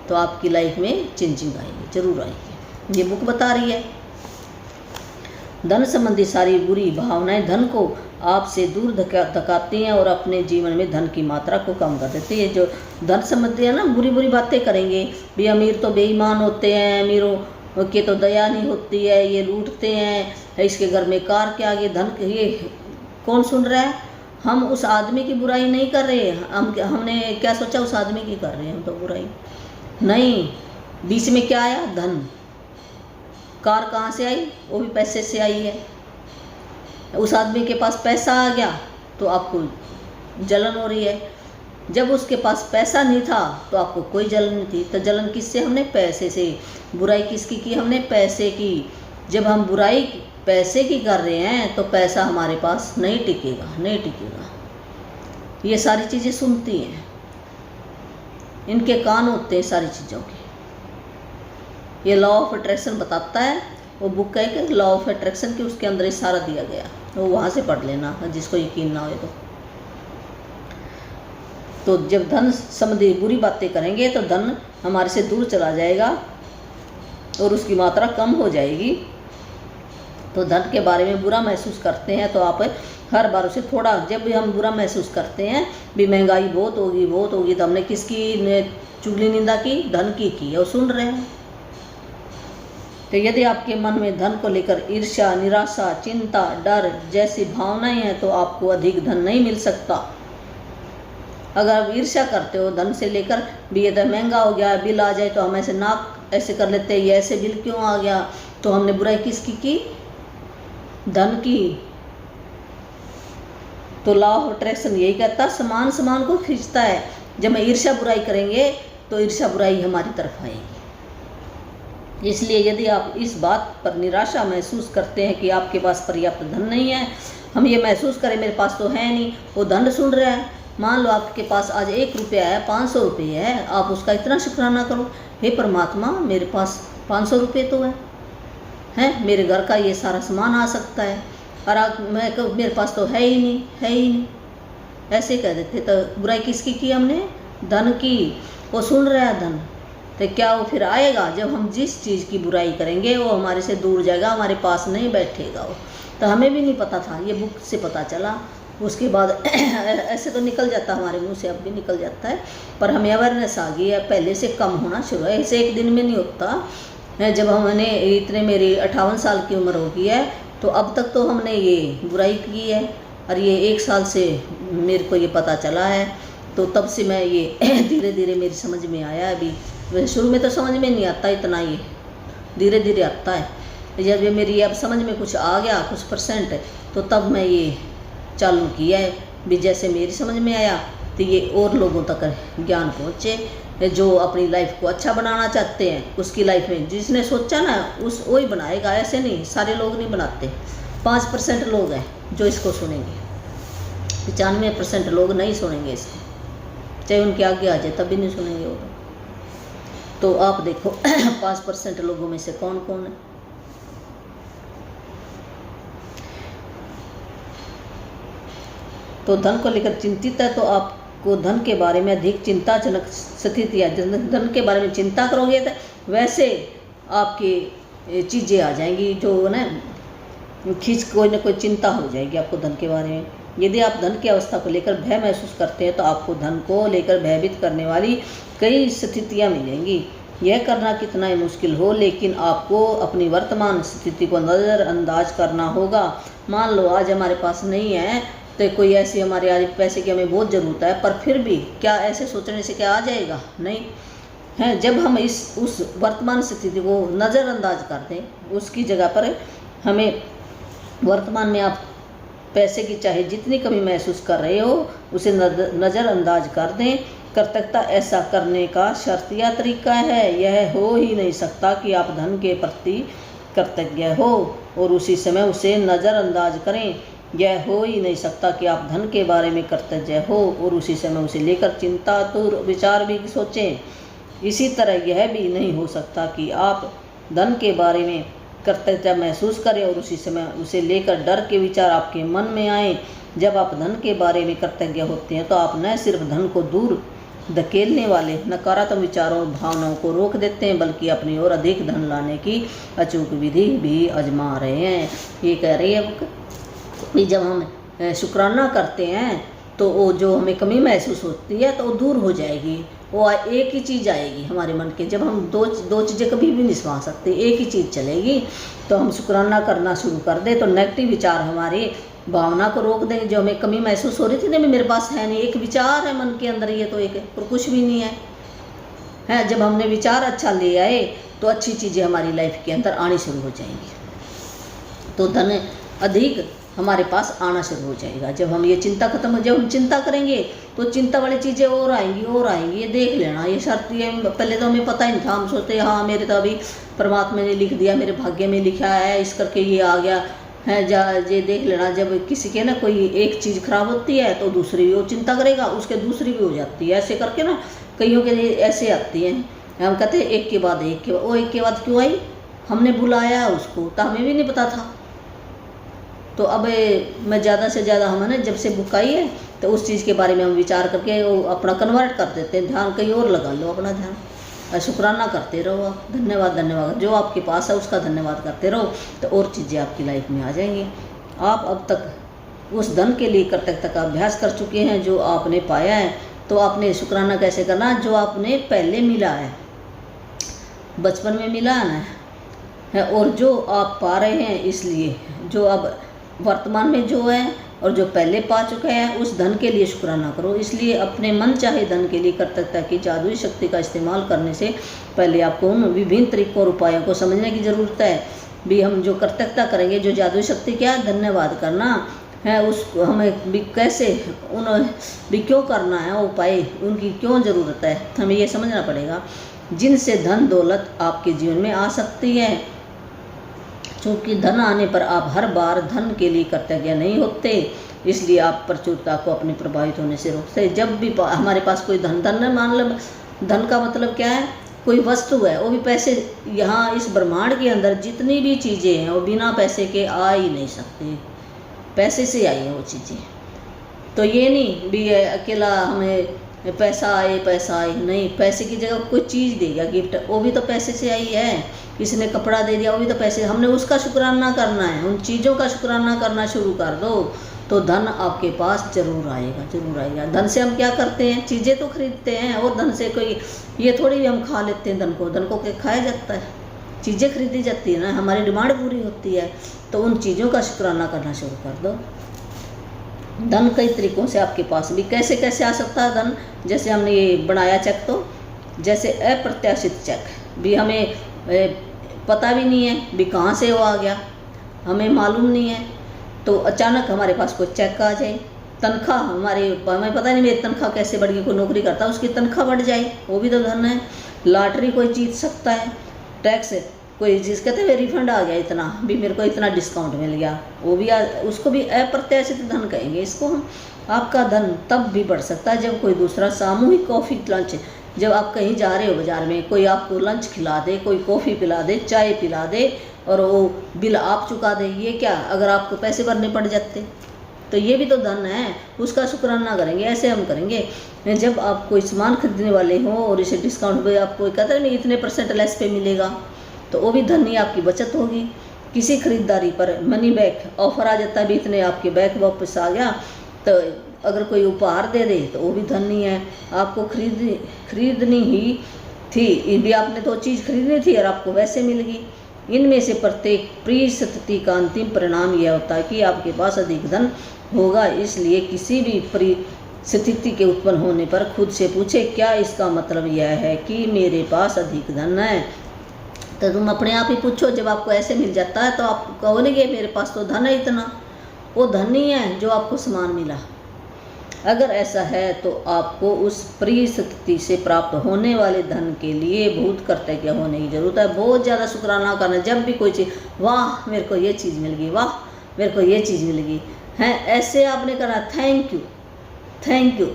तो आपकी लाइफ में चेंजिंग आएगी, जरूर आएगी। ये बुक बता रही है। धन संबंधी सारी बुरी भावनाएं धन को आपसे दूर धकाती हैं और अपने जीवन में धन की मात्रा को कम कर देती है। जो धन संबंधी है ना, बुरी बुरी बातें करेंगे, भी अमीर तो बेईमान होते हैं, अमीरों के तो दया नहीं होती है, ये लूटते हैं, इसके घर में कार के आगे धन, ये कौन सुन रहा है। हम उस आदमी की बुराई नहीं कर रहे, हमने क्या सोचा, उस आदमी की कर रहे हैं हम तो बुराई नहीं। बीच में क्या आया, धन। कार कहाँ से आई, वो भी पैसे से आई है। उस आदमी के पास पैसा आ गया तो आपको जलन हो रही है, जब उसके पास पैसा नहीं था तो आपको कोई जलन नहीं थी। तो जलन किससे, हमने पैसे से। बुराई किसकी की, हमने पैसे की। जब हम बुराई पैसे की कर रहे हैं तो पैसा हमारे पास नहीं टिकेगा, नहीं टिकेगा। ये सारी चीज़ें सुनती हैं, इनके कान होते हैं सारी चीज़ों के। ये लॉ ऑफ अट्रैक्शन बताता है, वो बुक है कि लॉ ऑफ अट्रैक्शन की, उसके अंदर इशारा दिया गया, वो वहाँ से पढ़ लेना जिसको यकीन ना हो तो जब धन संबंधी बुरी बातें करेंगे तो धन हमारे से दूर चला जाएगा और उसकी मात्रा कम हो जाएगी। तो धन के बारे में बुरा महसूस करते हैं तो आप हर बार उसे थोड़ा, जब भी हम बुरा महसूस करते हैं भी महंगाई बहुत होगी, बहुत होगी, तो हमने किसकी चुगली निंदा की, धन की है, और सुन रहे हैं। तो यदि आपके मन में धन को लेकर ईर्ष्या, निराशा, चिंता, डर जैसी भावनाएं हैं तो आपको अधिक धन नहीं मिल सकता। अगर आप ईर्ष्या करते हो धन से लेकर, भी ये तो महंगा हो गया, बिल आ जाए तो हम ऐसे नाक ऐसे कर लेते हैं, ये ऐसे बिल क्यों आ गया, तो हमने बुराई किसकी की, धन की। तो लॉ ऑफ अट्रैक्शन यही कहता है, समान समान को खींचता है। जब हम ईर्ष्या बुराई करेंगे तो ईर्ष्या बुराई हमारी तरफ आएगी। इसलिए यदि आप इस बात पर निराशा महसूस करते हैं कि आपके पास पर्याप्त धन नहीं है, हम ये महसूस करें मेरे पास तो है नहीं, वो धन सुन रहा है। मान लो आपके पास आज 1 रुपया है, 500 रुपये है, आप उसका इतना शुक्राना करो, हे परमात्मा मेरे पास 500 रुपये तो है, मेरे घर का ये सारा सामान आ सकता है, और मैं कहूँ मेरे पास तो है ही नहीं, है ही नहीं, ऐसे कह देते। तो बुराई किसकी की हमने, धन की। वो सुन रहा है धन, तो क्या वो फिर आएगा, जब हम जिस चीज़ की बुराई करेंगे वो हमारे से दूर जाएगा, हमारे पास नहीं बैठेगा वो। तो हमें भी नहीं पता था, ये बुक से पता चला। उसके बाद ऐसे तो निकल जाता हमारे मुंह से, अब भी निकल जाता है, पर हमें अवेयरनेस आ गई है, पहले से कम होना शुरू है। ऐसे एक दिन में नहीं होता। जब हमने इतने, मेरी 58 साल की उम्र हो गई है, तो अब तक तो हमने ये बुराई की है, और ये 1 साल से मेरे को ये पता चला है, तो तब से मैं ये धीरे धीरे मेरी समझ में आया। अभी शुरू में तो समझ में नहीं आता इतना, ये धीरे धीरे आता है। जब ये मेरी अब समझ में कुछ आ गया कुछ परसेंट, तो तब मैं ये चालू किया है भी जैसे मेरी समझ में आया तो ये और लोगों तक ज्ञान पहुँचे। जो अपनी लाइफ को अच्छा बनाना चाहते हैं उसकी लाइफ में जिसने सोचा ना उस वही बनाएगा, ऐसे नहीं सारे लोग नहीं बनाते। 5% लोग हैं जो इसको सुनेंगे, 95% लोग नहीं सुनेंगे इसको, चाहे उनके आगे आ जाए तब भी नहीं सुनेंगे वो। तो आप देखो 5% लोगों में से कौन कौन है। तो धन को लेकर चिंतित है तो आपको धन के बारे में अधिक चिंताजनक स्थितियाँ, धन के बारे में चिंता करोगे तो वैसे आपकी चीज़ें आ जाएंगी जो ना खींच कोई ना कोई चिंता हो जाएगी आपको धन के बारे में। यदि आप धन की अवस्था को लेकर भय महसूस करते हैं तो आपको धन को लेकर भयभीत करने वाली कई स्थितियाँ मिलेंगी। यह करना कितना ही मुश्किल हो, लेकिन आपको अपनी वर्तमान स्थिति को नज़रअंदाज करना होगा। मान लो आज हमारे पास नहीं है तो कोई ऐसी हमारे आज पैसे की हमें बहुत ज़रूरत है, पर फिर भी क्या ऐसे सोचने से क्या आ जाएगा? नहीं है। जब हम उस वर्तमान स्थिति को नज़रअंदाज कर दें, उसकी जगह पर हमें वर्तमान में आप पैसे की चाहे जितनी कमी महसूस कर रहे हो उसे नज़रअंदाज कर दें। कृतज्ञता ऐसा करने का शर्तिया तरीका है। यह हो ही नहीं सकता कि आप धन के प्रति कृतज्ञ हो और उसी समय उसे नज़रअंदाज करें। यह हो ही नहीं सकता कि आप धन के बारे में कृतज्ञ हो और उसी समय उसे लेकर चिंतातुर विचार भी सोचें। इसी तरह यह भी नहीं हो सकता कि आप धन के बारे में कृतज्ञता महसूस करें और उसी समय उसे लेकर डर के विचार आपके मन में आए। जब आप धन के बारे में कृतज्ञ होते हैं तो आप न सिर्फ धन को दूर धकेलने वाले नकारात्मक विचारों और भावनाओं को रोक देते हैं, बल्कि अपनी ओर अधिक धन लाने की अचूक विधि भी आजमा रहे हैं। ये कह रही है कि जब हम शुक्राना करते हैं तो वो जो हमें कमी महसूस होती है तो वो दूर हो जाएगी। वो एक ही चीज़ आएगी हमारे मन के। जब हम दो चीज़ें कभी भी नहीं समा सकते, एक ही चीज़ चलेगी। तो हम शुक्राना करना शुरू कर दें तो नेगेटिव विचार हमारी भावना को रोक देंगे। जो हमें कमी महसूस हो रही थी ना मेरे पास है नहीं, एक विचार है मन के अंदर, ये तो एक और कुछ भी नहीं है। जब हमने विचार अच्छा ले आए तो अच्छी चीज़ें हमारी लाइफ के अंदर आनी शुरू हो जाएंगी। तो धन अधिक हमारे पास आना शुरू हो जाएगा। जब हम ये चिंता खत्म हो, जब हम चिंता करेंगे तो चिंता वाली चीज़ें और आएंगी। ये देख लेना, ये शर्त ये पहले तो हमें पता ही नहीं था। हम सोचते हाँ मेरे तो अभी परमात्मा ने लिख दिया, मेरे भाग्य में लिखा है, इस करके ये आ गया है। ये देख लेना, जब किसी के ना कोई एक चीज़ खराब होती है तो दूसरी भी वो चिंता करेगा, उसके दूसरी भी हो जाती है। ऐसे करके ना कईयों के लिए ऐसे आती हैं। हम कहते हैं एक के बाद एक वो एक के बाद क्यों आई? हमने बुलाया उसको तो हमें भी नहीं पता था। तो अब मैं ज़्यादा से ज़्यादा हमने जब से बुक आई है तो उस चीज़ के बारे में हम विचार करके वो अपना कन्वर्ट कर देते हैं। ध्यान कहीं और लगा लो, अपना ध्यान शुक्राना करते रहो आप। धन्यवाद जो आपके पास है उसका धन्यवाद करते रहो तो और चीज़ें आपकी लाइफ में आ जाएंगी। आप अब तक उस धन के लिए कृतज्ञता का अभ्यास कर चुके हैं जो आपने पाया है। तो आपने शुक्राना कैसे करना? जो आपने पहले मिला है, बचपन में मिला है और जो आप पा रहे हैं, इसलिए जो अब वर्तमान में जो है और जो पहले पा चुके हैं उस धन के लिए शुक्राना करो। इसलिए अपने मन चाहे धन के लिए कृतज्ञता की जादुई शक्ति का इस्तेमाल करने से पहले आपको उन विभिन्न तरीकों और उपायों को समझने की ज़रूरत है। भी हम जो कृतज्ञता करेंगे, जो जादुई शक्ति क्या है? धन्यवाद करना है। उसको हमें भी कैसे भी क्यों करना है, उपाय उनकी क्यों ज़रूरत है, हमें ये समझना पड़ेगा। जिनसे धन दौलत आपके जीवन में आ सकती है। क्योंकि धन आने पर आप हर बार धन के लिए कृतज्ञ नहीं होते, इसलिए आप प्रचुरता को अपने प्रभावित होने से रोकते। जब भी हमारे पास कोई धन मान लो, धन का मतलब क्या है? कोई वस्तु है, वो भी पैसे। यहाँ इस ब्रह्मांड के अंदर जितनी भी चीज़ें हैं वो बिना पैसे के आ ही नहीं सकती, पैसे से आई है वो चीज़ें। तो ये नहीं भी अकेला हमें पैसा आए, नहीं, पैसे की जगह कोई चीज़ देगा गिफ्ट, वो भी तो पैसे से आई है। किसी ने कपड़ा दे दिया, वो भी तो पैसे। हमने उसका शुक्राना करना है, उन चीज़ों का शुक्राना करना शुरू कर दो तो धन आपके पास जरूर आएगा। धन से हम क्या करते हैं? चीज़ें तो खरीदते हैं। और धन से कोई ये थोड़ी हम खा लेते हैं धन को क्या खाया जाता है? चीज़ें खरीदी जाती है ना, हमारी डिमांड पूरी होती है। तो उन चीज़ों का शुक्राना करना शुरू कर दो। धन कई तरीकों से आपके पास भी कैसे कैसे आ सकता है धन। जैसे हमने ये बनाया चेक, तो जैसे अप्रत्याशित चेक भी हमें पता भी नहीं है भी कहाँ से वो आ गया, हमें मालूम नहीं है। तो अचानक हमारे पास कोई चेक आ जाए, तनख्वाह हमें पता नहीं मेरी तनख्वाह कैसे बढ़ गई, कोई नौकरी करता है उसकी तनख्वाह बढ़ जाए, वो भी तो धन है। लॉटरी कोई जीत सकता है, टैक्स कोई चीज़ कहते हैं रिफंड आ गया, इतना भी मेरे को इतना डिस्काउंट मिल गया, वो भी उसको भी अप्रत्याशित धन कहेंगे इसको हम। आपका धन तब भी बढ़ सकता है जब कोई दूसरा सामूहिक कॉफ़ी लंच, जब आप कहीं जा रहे हो बाजार में, कोई आपको लंच खिला दे, कोई कॉफ़ी पिला दे, चाय पिला दे और वो बिल आप चुका दे, ये क्या अगर आपको पैसे भरने पड़ जाते तो ये भी तो धन है, उसका शुक्राना करेंगे। ऐसे हम करेंगे जब आप कोई सामान खरीदने वाले हो और इसे डिस्काउंट पे आपको कहते हैं इतने % लेस पे मिलेगा, तो वो भी धन ही आपकी बचत होगी। किसी खरीदारी पर मनी बैक ऑफर आ जाता है, भी इतने आपके बैक वापस आ गया, तो अगर कोई उपहार दे दे तो वो भी धन ही है। आपको खरीदनी ही थी, भी आपने तो चीज़ खरीदनी थी और आपको वैसे मिल गई। इनमें से प्रत्येक परिस्थिति का अंतिम परिणाम यह होता है कि आपके पास अधिक धन होगा। इसलिए किसी भी परिस्थिति के उत्पन्न होने पर खुद से पूछे, क्या इसका मतलब यह है कि मेरे पास अधिक धन है? तो तुम अपने आप ही पूछो, जब आपको ऐसे मिल जाता है तो आप कहोगे मेरे पास तो धन है इतना, वो धन ही है जो आपको सामान मिला। अगर ऐसा है तो आपको उस परिस्थिति से प्राप्त होने वाले धन के लिए बहुत कृतज्ञ होने की जरूरत है। बहुत ज़्यादा शुक्राना करना, जब भी कोई चीज़, वाह मेरे को ये चीज़ मिल गई, वाह मेरे को ये चीज़ मिल गई है, ऐसे आपने करना, thank you thank you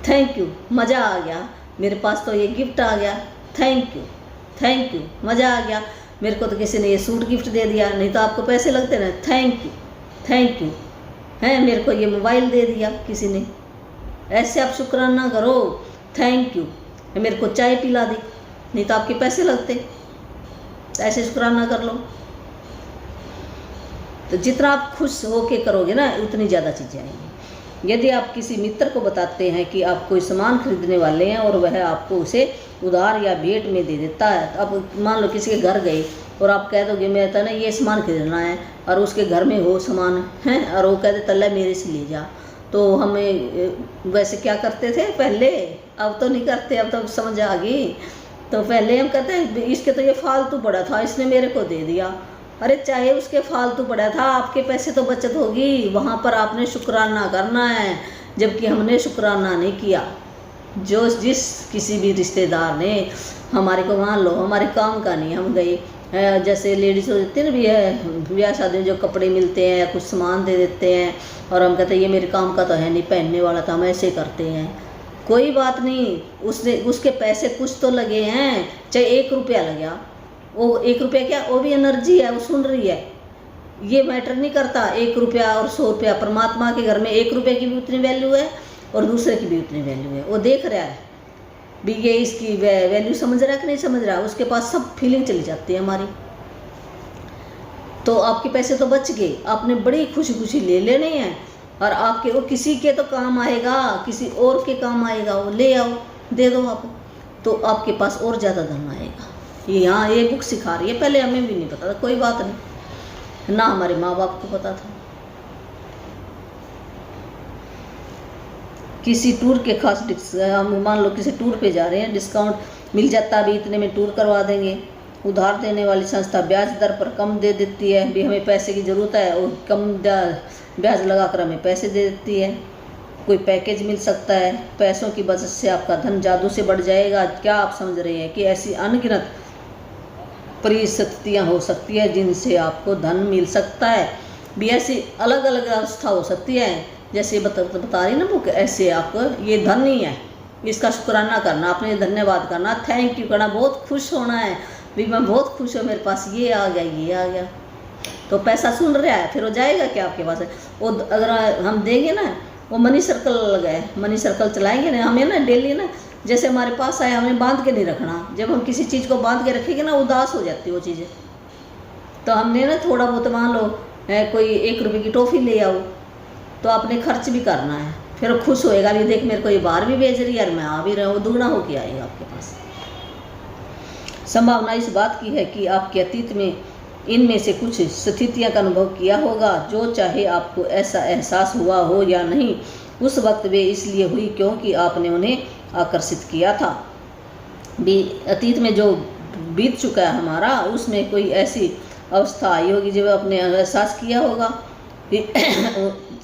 thank you, मज़ा आ गया, मेरे पास तो ये गिफ्ट आ गया, थैंक यू मज़ा आ गया, मेरे को तो किसी ने ये सूट गिफ्ट दे दिया, नहीं तो आपको पैसे लगते ना, थैंक यू है, मेरे को ये मोबाइल दे दिया किसी ने, ऐसे आप शुक्राना करो, थैंक यू, मेरे को चाय पिला दी, नहीं तो आपके पैसे लगते, ऐसे शुक्राना कर लो। तो जितना आप खुश होके करोगे ना उतनी ज़्यादा चीज़ें आएंगी। यदि आप किसी मित्र को बताते हैं कि आप कोई सामान खरीदने वाले हैं और वह आपको उसे उधार या भेंट में दे देता है, तो आप मान लो किसी के घर गए और आप कह दोगे मैं तो ना ये सामान खरीदना है, और उसके घर में हो सामान है और वो कहते तल्ला मेरे से ले जा, तो हमें वैसे क्या करते थे पहले, अब तो नहीं करते, अब तो समझ आ गई। तो पहले हम कहते हैं इसके तो ये फालतू पड़ा था, इसने मेरे को दे दिया। अरे चाहे उसके फालतू पड़ा था, आपके पैसे तो बचत होगी, वहाँ पर आपने शुक्राना करना है, जबकि हमने शुक्राना नहीं किया। जिस किसी भी रिश्तेदार ने हमारे को, मान लो हमारे काम का नहीं, हम गए, जैसे लेडीज़ होती भी है ब्याह शादी में जो कपड़े मिलते हैं या कुछ सामान दे देते हैं और हम कहते हैं ये मेरे काम का तो है नहीं, पहनने वाला था, हम ऐसे करते हैं। कोई बात नहीं, उसके पैसे कुछ तो लगे हैं, चाहे 1 रुपया लगा, वो 1 रुपया क्या, वो भी एनर्जी है, वो सुन रही है, ये मैटर नहीं करता 1 रुपया और 100 रुपया। परमात्मा के घर में 1 रुपये की भी उतनी वैल्यू है और दूसरे की भी उतनी वैल्यू है। वो देख रहा है भी ये इसकी वैल्यू समझ रहा है कि नहीं समझ रहा, उसके पास सब फीलिंग चली जाती है हमारी। तो आपके पैसे तो बच गए, आपने बड़ी खुशी खुशी ले लेने हैं, और आपके वो किसी के तो काम आएगा, किसी और के काम आएगा, वो ले आओ दे दो आप, तो आपके पास और ज़्यादा धन आएगा। ये यहाँ ये बुक सिखा रही है, पहले हमें भी नहीं पता था, कोई बात नहीं, ना हमारे माँ बाप को पता था। किसी टूर के खास हम मान लो किसी टूर पे जा रहे हैं, डिस्काउंट मिल जाता है, अभी इतने में टूर करवा देंगे। उधार देने वाली संस्था ब्याज दर पर कम दे देती है, भी हमें पैसे की ज़रूरत है और कम ब्याज लगाकर हमें पैसे दे देती है। कोई पैकेज मिल सकता है, पैसों की बचत से आपका धन जादू से बढ़ जाएगा। क्या आप समझ रहे हैं कि ऐसी अनगिनत परिस्थितियाँ हो सकती है जिनसे आपको धन मिल सकता है, भी ऐसी अलग अलग अवस्था हो सकती है, जैसे बता रही ना बुक, ऐसे आपको ये धन ही है, इसका शुक्राना करना, आपने धन्यवाद करना, थैंक यू करना, बहुत खुश होना है, भी मैं बहुत खुश हूँ, मेरे पास ये आ गया ये आ गया। तो पैसा सुन रहा है, फिर वो जाएगा क्या आपके पास है, वो अगर हम देंगे ना, वो मनी सर्कल लगाए, मनी सर्कल चलाएंगे ना, हमें ना डेली ना, जैसे हमारे पास आए हमें बांध के नहीं रखना। जब हम किसी चीज़ को बांध के रखेंगे ना, उदास हो जाती है वो चीज़ें। तो हमने ना थोड़ा बहुत, मान लो कोई 1 रुपये की टॉफ़ी ले आओ, तो आपने खर्च भी करना है, फिर वो खुश होएगा, नहीं देख मेरे को ये बाहर भी भेज रही है और मैं आ भी रहा हूँ, दुगना होके आएगा आपके पास। संभावना इस बात की है कि आपके अतीत में इनमें से कुछ स्थितियां का अनुभव किया होगा, जो चाहे आपको ऐसा एहसास हुआ हो या नहीं, उस वक्त वे इसलिए हुई क्योंकि आपने उन्हें आकर्षित किया था। भी अतीत में जो बीत चुका है हमारा, उसमें कोई ऐसी अवस्था आई होगी जब आपने एहसास किया होगा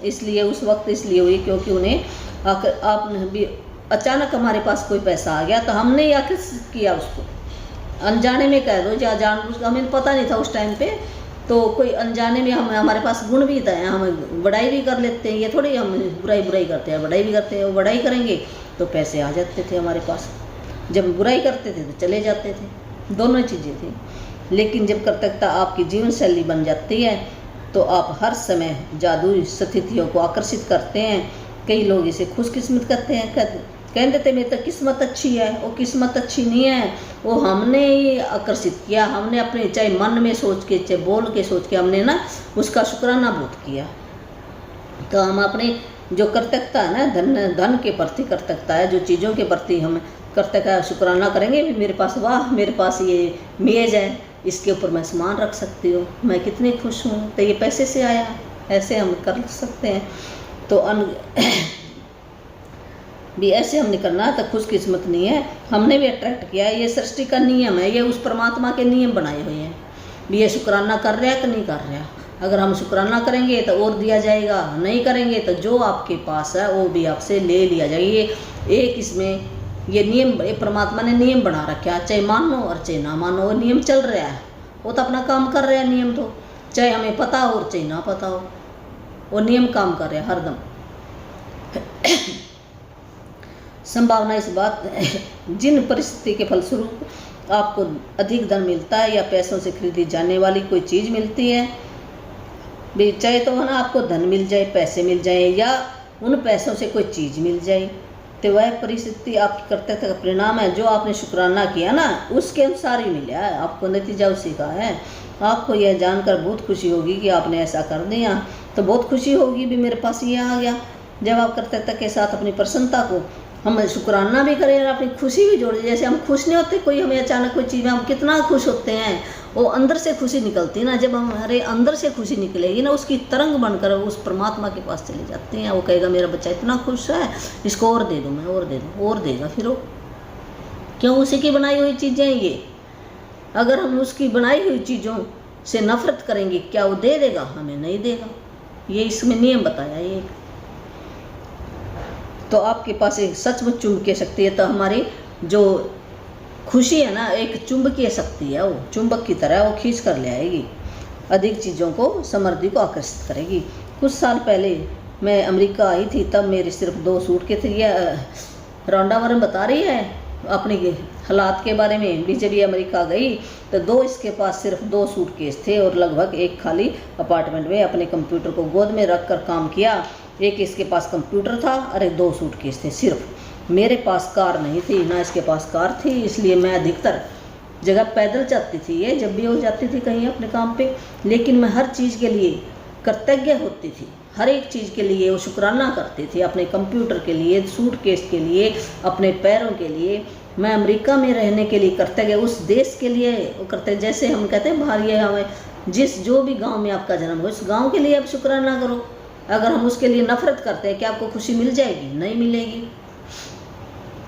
इसलिए उस वक्त इसलिए हुई क्योंकि उन्हें आपने भी अचानक हमारे पास कोई पैसा आ गया तो हमने ही आकर्षित किया उसको। अनजाने में कह दो या जानबूझ, हमें पता नहीं था उस टाइम पे, तो कोई अनजाने में हम हमारे पास गुण भी था, हम बड़ाई भी कर लेते हैं, ये थोड़ी हम बुराई करते हैं, बड़ाई भी करते हैं। बड़ाई करेंगे तो पैसे आ जाते थे हमारे पास, जब बुराई करते थे तो चले जाते थे, दोनों चीज़ें थी। लेकिन जब कृतज्ञता आपकी जीवन शैली बन जाती है तो आप हर समय जादुई स्थितियों को आकर्षित करते हैं। कई लोग इसे खुशकिस्मत कहते हैं, कहते थे मेरी तो किस्मत अच्छी है, वो किस्मत अच्छी नहीं है, वो हमने ही आकर्षित किया, हमने अपने चाहे मन में सोच के चाहे बोल के सोच के हमने ना उसका शुक्राना बहुत किया। तो हम अपने जो कृतज्ञता है ना, धन के प्रति कृतज्ञता है, जो चीज़ों के प्रति हम कृतज्ञता शुक्राना करेंगे, मेरे पास वाह मेरे पास ये मेज़ है, इसके ऊपर मैं सामान रख सकती हूँ, मैं कितनी खुश हूँ, तो ये पैसे से आया, ऐसे हम कर सकते हैं। तो भी ऐसे हमने करना है तो खुशकिस्मत नहीं है, हमने भी अट्रैक्ट किया है, ये सृष्टि का नियम है, ये उस परमात्मा के नियम बनाए हुए हैं। भी ये शुक्राना कर रहा है कि नहीं कर रहा, अगर हम शुक्राना करेंगे तो और दिया जाएगा, नहीं करेंगे तो जो आपके पास है वो भी आपसे ले लिया जाएगा। एक इसमें ये नियम, ये परमात्मा ने नियम बना रखा है, चाहे मानो और चाहे ना मानो, वो नियम चल रहा है, वो तो अपना काम कर रहा है नियम, तो चाहे हमें पता हो और चाहे ना पता हो, वो नियम काम कर रहे हैं हरदम। संभावना इस बात जिन परिस्थिति के फलस्वरूप आपको अधिक धन मिलता है या पैसों से खरीदी जाने वाली कोई चीज़ मिलती है, भी चाहे तो ना आपको धन मिल जाए, पैसे मिल जाए या उन पैसों से कोई चीज़ मिल जाए, तो वह परिस्थिति आपकी कर्तव्य का परिणाम है। जो आपने शुक्राना किया ना उसके अनुसार ही मिला है, आपको नतीजा उसी का है। आपको यह जानकर बहुत खुशी होगी कि आपने ऐसा कर दिया, तो बहुत खुशी होगी भी मेरे पास ये आ गया। जब आप कर्तव्यता के साथ अपनी प्रसन्नता को हम शुक्राना भी करें और अपनी खुशी भी जोड़े, जैसे हम खुश नहीं होते, कोई हमें अचानक कोई चीज़ में हम कितना खुश होते हैं, वो अंदर से खुशी निकलती है ना, जब हमारे अंदर से खुशी निकलेगी ना, उसकी तरंग बनकर उस परमात्मा के पास चले जाते हैं। वो कहेगा मेरा बच्चा इतना खुश है, इसको और दे दूँ मैं, और दे दूँ, और देगा। फिर वो क्यों, उसी की बनाई हुई चीज़ें ये, अगर हम उसकी बनाई हुई चीज़ों से नफरत करेंगे क्या वो दे देगा? हमें नहीं देगा। ये इसमें नियम बताया ये। तो आपके पास एक सचमुच चुंबकीय शक्ति है, तो हमारी जो खुशी है ना एक चुंबकीय शक्ति है, वो चुंबक की तरह वो खींच कर ले आएगी, अधिक चीज़ों को, समृद्धि को आकर्षित करेगी। कुछ साल पहले मैं अमेरिका आई थी, तब मेरे सिर्फ 2 सूट के थे। ये रौंडावरम बता रही है अपने हालात के बारे में भी। जब ये अमेरिका गई तो इसके पास सिर्फ 2 सूटकेस थे और लगभग एक खाली अपार्टमेंट में अपने कंप्यूटर को गोद में रख कर काम किया। एक इसके पास कंप्यूटर था और एक 2 सूटकेस थे सिर्फ। मेरे पास कार नहीं थी, ना इसके पास कार थी, इसलिए मैं अधिकतर जगह पैदल जाती थी। ये जब भी हो जाती थी कहीं अपने काम पे, लेकिन मैं हर चीज़ के लिए कृतज्ञ होती थी, हर एक चीज़ के लिए वो शुक्राना करती थी, अपने कंप्यूटर के लिए, सूटकेस के लिए, अपने पैरों के लिए। मैं अमेरिका में रहने के लिए कृतज्ञ, उस देश के लिए कृतज्ञ। जैसे हम कहते हैं बाहर, ये हमें जिस जो भी गांव में आपका जन्म हो, उस गांव के लिए आप शुक्राना करो। अगर हम उसके लिए नफरत करते हैं, क्या आपको खुशी मिल जाएगी? नहीं मिलेगी।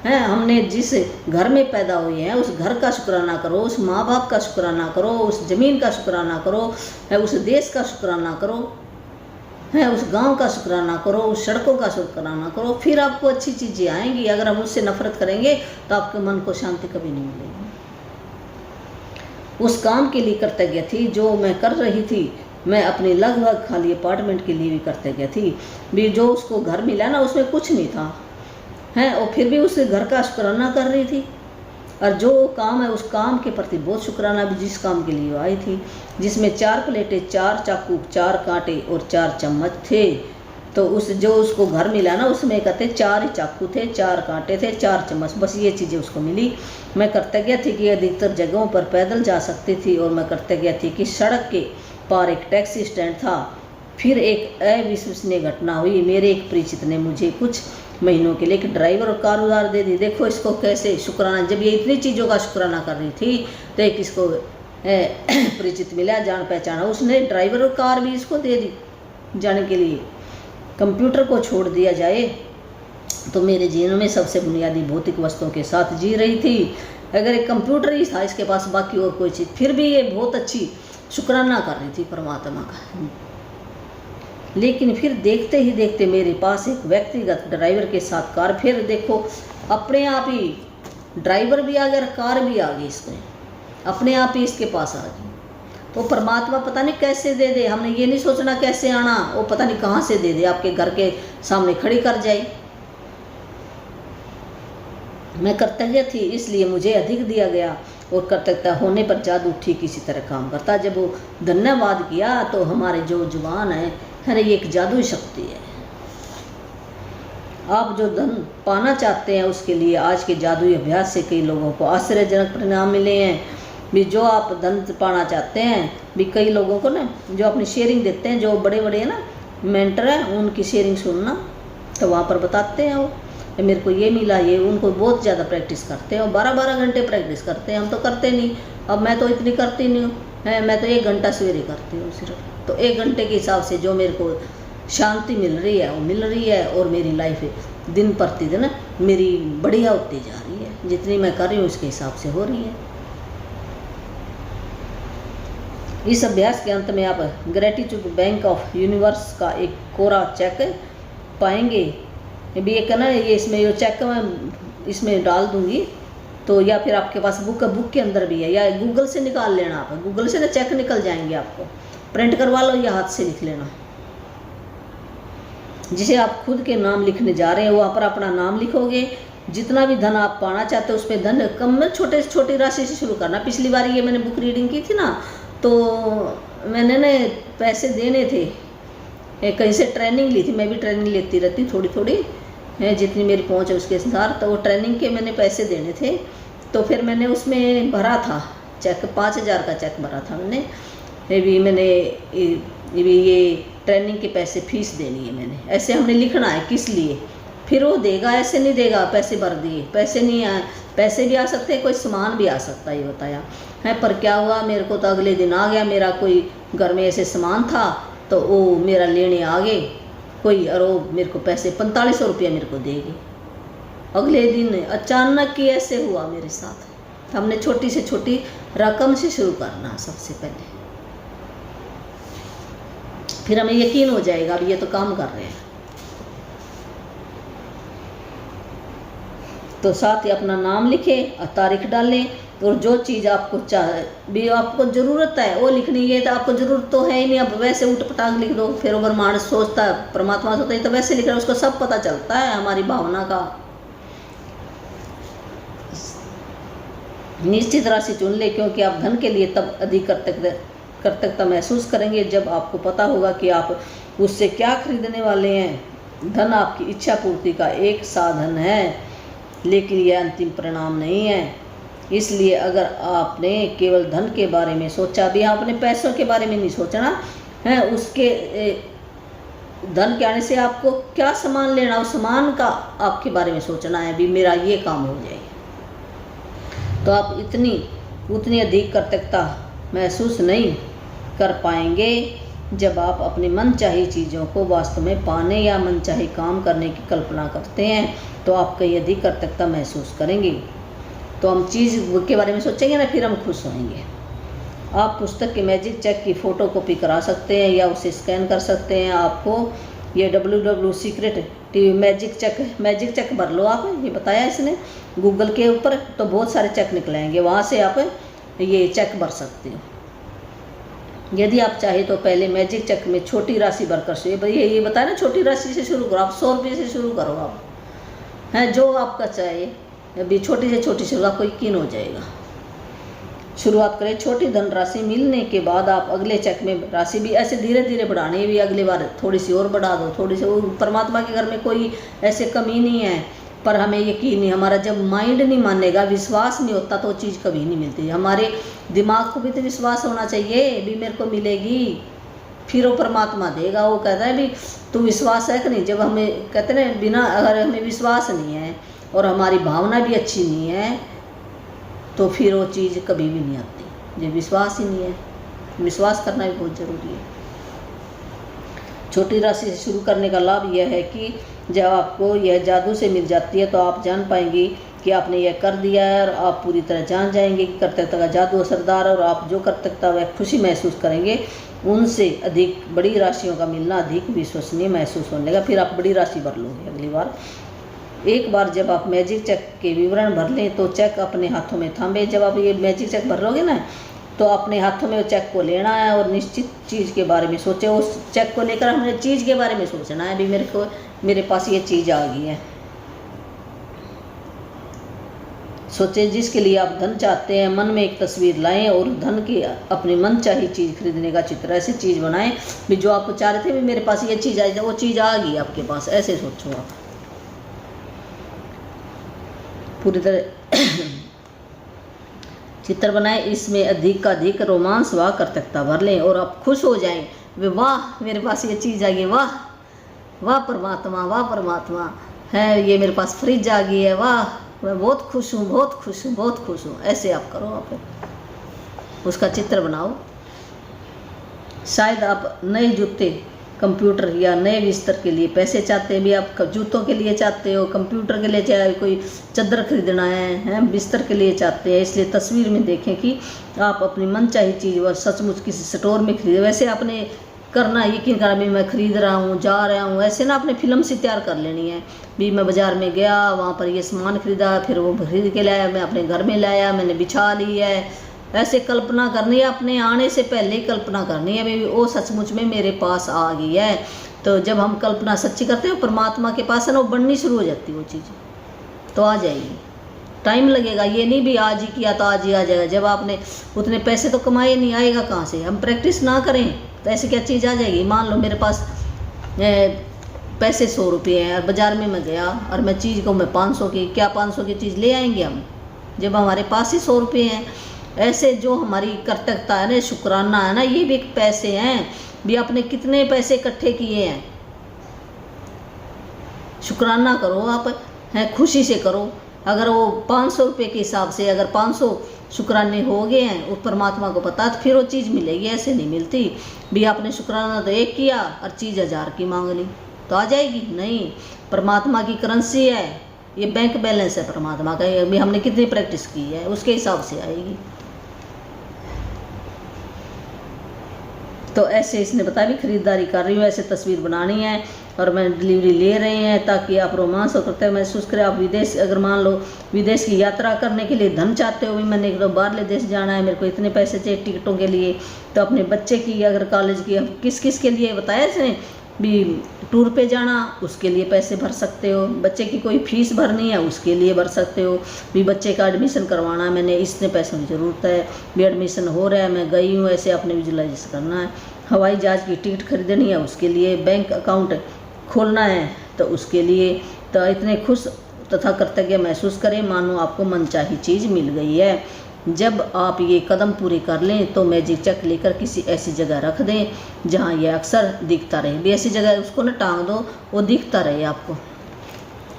है, हमने जिस घर में पैदा हुए हैं उस घर का शुक्राना करो, उस माँ बाप का शुक्राना करो, उस ज़मीन का शुक्राना करो, है उस देश का शुक्राना करो, है उस गांव का शुक्राना करो, उस सड़कों का शुक्राना करो, फिर आपको अच्छी चीज़ें आएंगी। अगर हम उससे नफरत करेंगे तो आपके मन को शांति कभी नहीं मिलेगी। उस काम के लिए कृतज्ञ थी जो मैं कर रही थी। मैं अपनी लगभग खाली अपार्टमेंट के लिए भी कृतज्ञ थी भी। जो उसको घर मिला ना उसमें कुछ नहीं था, है, और फिर भी उस घर का शुक्राना कर रही थी। और जो काम है उस काम के प्रति बहुत शुक्राना भी, जिस काम के लिए वो आई थी, जिसमें 4 प्लेटें, 4 चाकू, 4 कांटे और 4 चम्मच थे। तो उस जो उसको घर मिला ना उसमें कहते 4 ही चाकू थे, 4 कांटे थे, 4 चम्मच, बस ये चीज़ें उसको मिली। मैं कृतज्ञ थी कि अधिकतर जगहों पर पैदल जा सकती थी, और मैं कृतज्ञ थी कि सड़क के पार एक टैक्सी स्टैंड था। फिर एक अविश्वसनीय घटना हुई। मेरे एक परिचित ने मुझे कुछ महीनों के लिए एक ड्राइवर और कार उधार दे दी। देखो इसको कैसे शुक्राना, जब ये इतनी चीज़ों का शुक्राना कर रही थी तो एक इसको परिचित मिला, जान पहचाना, उसने ड्राइवर और कार भी इसको दे दी जाने के लिए। कंप्यूटर को छोड़ दिया जाए तो मेरे जीवन में सबसे बुनियादी भौतिक वस्तुओं के साथ जी रही थी। अगर एक कंप्यूटर ही था इसके पास, बाकी और कोई चीज़, फिर भी ये बहुत अच्छी शुक्राना कर रही थी परमात्मा का। लेकिन फिर देखते ही देखते मेरे पास एक व्यक्तिगत ड्राइवर के साथ कार, फिर देखो अपने आप ही ड्राइवर भी आ गया, कार भी आ गई, इसमें अपने आप ही इसके पास आ गई। तो परमात्मा पता नहीं कैसे दे दे, हमने ये नहीं सोचना कैसे आना, वो पता नहीं कहाँ से दे दे, आपके घर के सामने खड़ी कर जाए। मैं कर्तव्य थी इसलिए मुझे अधिक दिया गया, और कर्तव्यता होने पर जादू ठीक इसी तरह काम करता। जब वो धन्यवाद किया तो हमारे जो जुबान है ये एक जादुई शक्ति है। आप जो धन पाना चाहते हैं उसके लिए आज के जादुई अभ्यास से कई लोगों को आश्चर्यजनक परिणाम मिले हैं। भी जो आप धन पाना चाहते हैं, भी कई लोगों को ना जो अपनी शेयरिंग देते हैं, जो बड़े बड़े ना मेंटर हैं, उनकी शेयरिंग सुनना, तो वहाँ पर बताते हैं वो मेरे को ये मिला, ये उनको बहुत ज़्यादा प्रैक्टिस करते हैं और 12-12 घंटे प्रैक्टिस करते हैं। हम तो करते नहीं, अब मैं तो इतनी करती नहीं हूँ, मैं तो 1 घंटा सवेरे करती हूँ सिर्फ। तो 1 घंटे के हिसाब से जो मेरे को शांति मिल रही है वो मिल रही है, और मेरी लाइफ दिन प्रतिदिन मेरी बढ़िया होती जा रही है। जितनी मैं कर रही हूँ उसके हिसाब से हो रही है। इस अभ्यास के अंत में आप ग्रेटिट्यूड बैंक ऑफ यूनिवर्स का एक कोरा चेक पाएंगे। भी एक ना ये इसमें ये चेक मैं इसमें डाल दूंगी, तो या फिर आपके पास बुक के अंदर भी है, या गूगल से निकाल लेना, आप गूगल से ना चेक निकल जाएंगे, आपको प्रिंट करवा लो या हाथ से लिख लेना। जिसे आप खुद के नाम लिखने जा रहे हैं वहाँ पर अपना नाम लिखोगे। जितना भी धन आप पाना चाहते हो उस पर धन कम में छोटी राशि से शुरू करना। पिछली बार ये मैंने बुक रीडिंग की थी ना, तो मैंने ना पैसे देने थे, कहीं से ट्रेनिंग ली थी, मैं भी ट्रेनिंग लेती रहती थोड़ी थोड़ी जितनी मेरी पहुंच है उसके अनुसार, तो वो ट्रेनिंग के मैंने पैसे देने थे। तो फिर मैंने उसमें भरा था चेक, 5000 का चेक भरा था मैंने। मैंने ये ट्रेनिंग के पैसे फीस देनी है मैंने, ऐसे हमने लिखना है किस लिए, फिर वो देगा, ऐसे नहीं देगा। पैसे भर दिए, पैसे नहीं आए, पैसे भी आ सकते हैं, कोई सामान भी आ सकता है, ये बताया है। पर क्या हुआ, मेरे को तो अगले दिन आ गया, मेरा कोई घर में ऐसे सामान था तो वो मेरा लेने आ गए कोई, और वो मेरे को पैसे 4500 रुपया मेरे को देगी अगले दिन। अचानक ही ऐसे हुआ मेरे साथ। हमने छोटी से छोटी रकम से शुरू करना सबसे पहले, फिर हमें यकीन हो जाएगा अब ये तो काम कर रहे हैं। तो साथ ही अपना नाम लिखें और तारीख डालें, और जो चीज़ आपको भी आपको ज़रूरत है वो लिखनी है। तो आपको ज़रूरत तो है ही नहीं, अब वैसे उठ पटांग लिख दो, फिर वो ब्रह्मांड सोचता है, परमात्मा सोचता है तो वैसे लिख रहा है, उसको सब पता चलता है हमारी भावना का। निश्चित राशि चुन ले, क्योंकि आप धन के लिए तब अधिक कर्तव्यता महसूस करेंगे जब आपको पता होगा कि आप उससे क्या खरीदने वाले हैं। धन आपकी इच्छा पूर्ति का एक साधन है, लेकिन यह अंतिम परिणाम नहीं है। इसलिए अगर आपने केवल धन के बारे में सोचा, भी आपने पैसों के बारे में नहीं सोचना है, उसके धन के आने से आपको क्या सामान लेना, उस सामान का आपके बारे में सोचना है, भी मेरा ये काम हो जाए। तो आप उतनी अधिक कर्तव्यता महसूस नहीं कर पाएंगे जब आप अपने मनचाही चीज़ों को वास्तव में पाने या मनचाही काम करने की कल्पना करते हैं, तो आप कई अधिक कर्तव्यता महसूस करेंगे। तो हम चीज़ के बारे में सोचेंगे ना, फिर हम खुश होंगे। आप पुस्तक के मैजिक चेक की फ़ोटो कॉपी करा सकते हैं या उसे स्कैन कर सकते हैं। आपको ये www.secret मैजिक चेक भर लो आप, ये बताया इसने गूगल के ऊपर, तो बहुत सारे चेक निकलेंगे, वहाँ से आप ये चेक भर सकते हो। यदि आप चाहे तो पहले मैजिक चेक में छोटी राशि भरकर से ये बताया ना, छोटी राशि से शुरू करो, आप 100 रुपये से शुरू करो, आप हैं जो आपका चाहे, अभी छोटी से छोटी शुरू, आपको यकीन हो जाएगा। शुरुआत करें छोटी धनराशि, मिलने के बाद आप अगले चेक में राशि भी ऐसे धीरे धीरे बढ़ानी है, भी अगली बार थोड़ी सी और बढ़ा दो, थोड़ी सी। वो परमात्मा के घर में कोई ऐसे कमी नहीं है, पर हमें यकीन नहीं, हमारा जब माइंड नहीं मानेगा, विश्वास नहीं होता, तो वो चीज़ कभी नहीं मिलती। हमारे दिमाग को भी तो विश्वास होना चाहिए, भी मेरे को मिलेगी, फिर वो परमात्मा देगा। वो कहता है भी तू विश्वास है कि नहीं। जब हमें कहते हैं बिना, अगर हमें विश्वास नहीं है और हमारी भावना भी अच्छी नहीं है, तो फिर वो चीज़ कभी भी नहीं आती। जब विश्वास ही नहीं है, विश्वास करना भी बहुत ज़रूरी है। छोटी राशि से शुरू करने का लाभ यह है कि जब आपको यह जादू से मिल जाती है तो आप जान पाएंगी कि आपने यह कर दिया है, और आप पूरी तरह जान जाएंगे कि कर्तव्यता का जादू असरदार है, और आप जो कर्तव्यता वह खुशी महसूस करेंगे, उनसे अधिक बड़ी राशियों का मिलना अधिक विश्वसनीय महसूस होने लगा। फिर आप बड़ी राशि भर लोगे अगली बार। एक बार जब आप मैजिक चेक के विवरण भर लें तो चेक अपने हाथों में थामे। जब आप ये मैजिक चेक भर लोगे ना, तो अपने हाथों में वो चेक को लेना है और निश्चित चीज़ के बारे में सोचे। उस चेक को लेकर हमने चीज़ के बारे में सोचना है, अभी मेरे पास ये चीज़ आ गई है। सोचे जिसके लिए आप धन चाहते हैं, मन में एक तस्वीर लाएं और धन की अपनी मन चाही चीज़ खरीदने का चित्र ऐसी चीज़ बनाएं भी जो आपको चाह रहे थे भी मेरे पास ये चीज़ आई, वो चीज़ आ गई आपके पास, ऐसे सोचो आप पूरी तरह चित्र बनाएं। इसमें अधिक का अधिक रोमांस व कर्तव्यता भर लें और आप खुश हो जाएं, वे वाह मेरे पास ये चीज़ आ गई, वाह वाह परमात्मा, वाह परमात्मा है, ये मेरे पास फ्रिज आ गई है, वाह मैं बहुत खुश हूँ, बहुत खुश हूँ, बहुत खुश हूँ। ऐसे आप करो, आप उसका चित्र बनाओ। शायद आप नए जूते, कंप्यूटर या नए बिस्तर के लिए पैसे चाहते हैं, भी आप जूतों के लिए चाहते हो, कंप्यूटर के लिए चाहे कोई चादर खरीदना है, बिस्तर के लिए चाहते हैं। इसलिए तस्वीर में देखें कि आप अपनी मनचाही चीज़ वह सचमुच किसी स्टोर में खरीदे। वैसे आपने करना यकीन करा भी मैं खरीद रहा हूँ, जा रहा हूँ, ऐसे ना अपने फिल्म से तैयार कर लेनी है भी मैं बाज़ार में गया, वहाँ पर ये सामान खरीदा, फिर वो खरीद के लाया, मैं अपने घर में लाया, मैंने बिछा ली है। ऐसे कल्पना करनी है, अपने आने से पहले ही कल्पना करनी है भी वो सचमुच में मेरे पास आ गई है। तो जब हम कल्पना सच्ची करते हैं परमात्मा के पास है ना, वो बननी शुरू हो जाती है, वो चीज़ तो आ जाएगी। टाइम लगेगा, ये नहीं भी आज ही किया तो आज ही आ जाएगा। जब आपने उतने पैसे तो कमाए नहीं, आएगा कहाँ से? हम प्रैक्टिस ना करें तो ऐसे क्या चीज़ आ जाएगी। मान लो मेरे पास पैसे 100 रुपये हैं और बाज़ार में मैं गया और मैं चीज़ कहूँ मैं 500 की, क्या 500 की चीज़ ले आएंगे हम जब हमारे पास ही 100 रुपये हैं? ऐसे जो हमारी कर्तव्यता है ना, शुक्राना है ना, ये भी एक पैसे हैं भी। आपने कितने पैसे इकट्ठे किए हैं, शुक्राना करो आप, हैं खुशी से करो। अगर वो 500 रुपये के हिसाब से अगर 500 शुक्राने हो गए हैं, वो परमात्मा को पता, तो फिर वो चीज़ मिलेगी। ऐसे नहीं मिलती भी आपने शुक्राना तो एक किया और चीज़ 1000 की मांग ली तो आ जाएगी। नहीं, परमात्मा की करेंसी है, ये बैंक बैलेंस है परमात्मा का, भी हमने कितनी प्रैक्टिस की है उसके हिसाब से आएगी। तो ऐसे इसने बताया भी खरीदारी कर रही हूँ, ऐसे तस्वीर बनानी है और मैं डिलीवरी ले रहे हैं ताकि आप रोमांस और करते महसूस करें। आप विदेश, अगर मान लो विदेश की यात्रा करने के लिए धन चाहते हो, भी मैंने एक बाहरले देश जाना है, मेरे को इतने पैसे चाहिए टिकटों के लिए, तो अपने बच्चे की अगर कॉलेज की किस किस के लिए बताया इसने भी टूर पे जाना, उसके लिए पैसे भर सकते हो। बच्चे की कोई फीस भरनी है उसके लिए भर सकते हो। भी बच्चे का एडमिशन करवाना है, मैंने इतने पैसों की ज़रूरत है, भी एडमिशन हो रहा है, मैं गई हूँ, ऐसे आपने विजुलाइज करना है। हवाई जहाज़ की टिकट खरीदनी है उसके लिए, बैंक अकाउंट खोलना है तो उसके लिए। तो इतने खुश तथा कृतज्ञ महसूस करें मानो आपको मनचाही चीज़ मिल गई है। जब आप ये कदम पूरे कर लें तो मैजिक चेक लेकर किसी ऐसी जगह रख दें जहाँ ये अक्सर दिखता रहे। भी ऐसी जगह उसको ना टांग दो, वो दिखता रहे आपको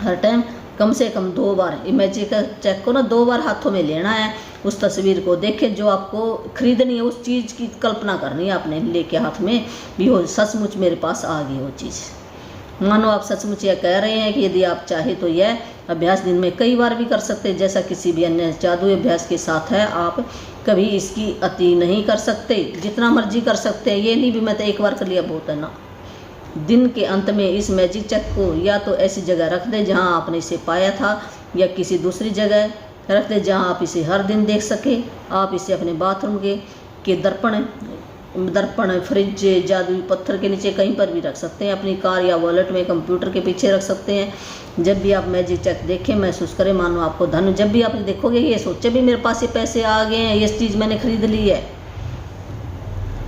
हर टाइम। कम से कम 2 बार मैजिक चेक को ना 2 बार हाथों में लेना है, उस तस्वीर को देखें जो आपको खरीदनी है, उस चीज़ की कल्पना करनी है आपने लेके हाथ में भी हो सचमुच मेरे पास आ गई वो चीज़। मानो आप सचमुच यह कह रहे हैं कि यदि आप चाहे तो यह अभ्यास दिन में कई बार भी कर सकते हैं, जैसा किसी भी अन्य जादुई अभ्यास के साथ है। आप कभी इसकी अति नहीं कर सकते, जितना मर्जी कर सकते हैं। ये नहीं भी मैं तो एक बार कर लिया बहुत है ना। दिन के अंत में इस मैजिक चेक को या तो ऐसी जगह रख दें जहां आपने इसे पाया था, या किसी दूसरी जगह रख दें जहां आप इसे हर दिन देख सकें। आप इसे अपने बाथरूम के दर्पण, फ्रिज, जादुई पत्थर के नीचे कहीं पर भी रख सकते हैं। अपनी कार या वॉलेट में, कंप्यूटर के पीछे रख सकते हैं। जब भी आप मैजिक चेक देखें महसूस करें मानो आपको धन, जब भी आप देखोगे ये सोचे भी मेरे पास ये पैसे आ गए हैं, ये चीज़ मैंने खरीद ली है।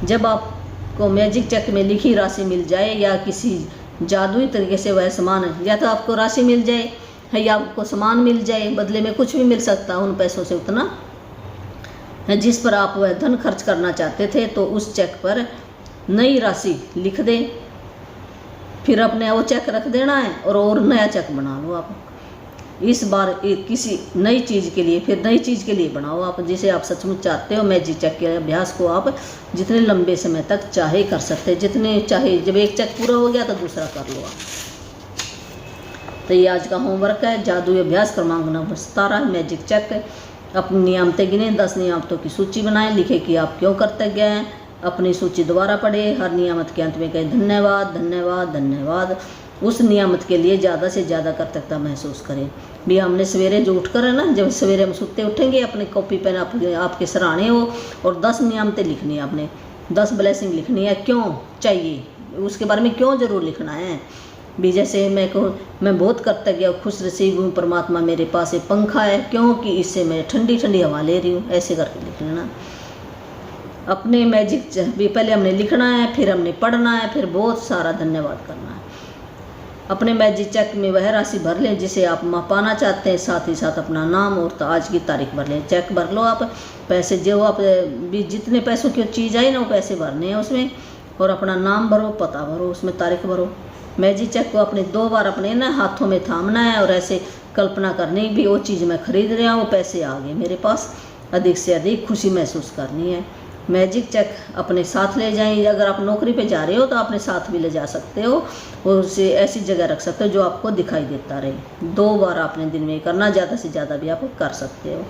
जब आपको मैजिक चेक में लिखी राशि मिल जाए या किसी जादुई तरीके से वह सामान, या तो आपको राशि मिल जाए या आपको सामान मिल जाए, बदले में कुछ भी मिल सकता है उन पैसों से उतना जिस पर आप वह धन खर्च करना चाहते थे, तो उस चेक पर नई राशि लिख दें। फिर अपने वो चेक रख देना है और नया चेक बना लो आप। इस बार किसी नई चीज़ के लिए, फिर नई चीज़ के लिए बनाओ आप जिसे आप सचमुच चाहते हो। मैजिक चेक के अभ्यास को आप जितने लंबे समय तक चाहे कर सकते हैं, जितने चाहे। जब एक चेक पूरा हो गया तो दूसरा कर लो आप। तो ये आज का होमवर्क है। जादुई अभ्यास क्रमांक नंबर 17 मैजिक चेक। अपनी नियामतें गिने, 10 नियामतों की सूची बनाएं, लिखे कि आप क्यों कृतज्ञ हैं। अपनी सूची दोबारा पढ़े, हर नियामत के अंत में कहें धन्यवाद धन्यवाद धन्यवाद। उस नियामत के लिए ज़्यादा से ज़्यादा कृतज्ञता महसूस करें। भी हमने सवेरे जो उठकर है ना, जब सवेरे हम सुते उठेंगे, अपने कॉपी पेन आपके सराहने हो और 10 नियामतें लिखनी है आपने, 10 ब्लेसिंग लिखनी है। क्यों चाहिए, उसके बारे में क्यों ज़रूर लिखना है। भी जैसे मैं कहूँ, मैं बहुत कृतज्ञ और खुश नसीब हूँ परमात्मा, मेरे पास एक पंखा है क्योंकि इससे मैं ठंडी ठंडी हवा ले रही हूँ। ऐसे करके लिख लेना अपने मैजिक। भी पहले हमने लिखना है, फिर हमने पढ़ना है, फिर बहुत सारा धन्यवाद करना है। अपने मैजिक चेक में वह राशि भर लें जिसे आप पाना चाहते हैं, साथ ही साथ अपना नाम और आज की तारीख भर लें। चेक भर लो आप, पैसे जो आप भी जितने पैसों की चीज़ आई ना वो पैसे भरने हैं उसमें, और अपना नाम भरो, पता भरो, उसमें तारीख भरो। मैजिक चेक को अपने 2 बार अपने ना हाथों में थामना है और ऐसे कल्पना करनी भी वो चीज़ मैं खरीद रहा हूँ, वो पैसे आ गए मेरे पास, अधिक से अधिक खुशी महसूस करनी है। मैजिक चेक अपने साथ ले जाएं। अगर आप नौकरी पे जा रहे हो तो अपने साथ भी ले जा सकते हो और उसे ऐसी जगह रख सकते हो जो आपको दिखाई देता रहे। 2 बार आपने दिन में करना, ज़्यादा से ज़्यादा भी आप कर सकते हो।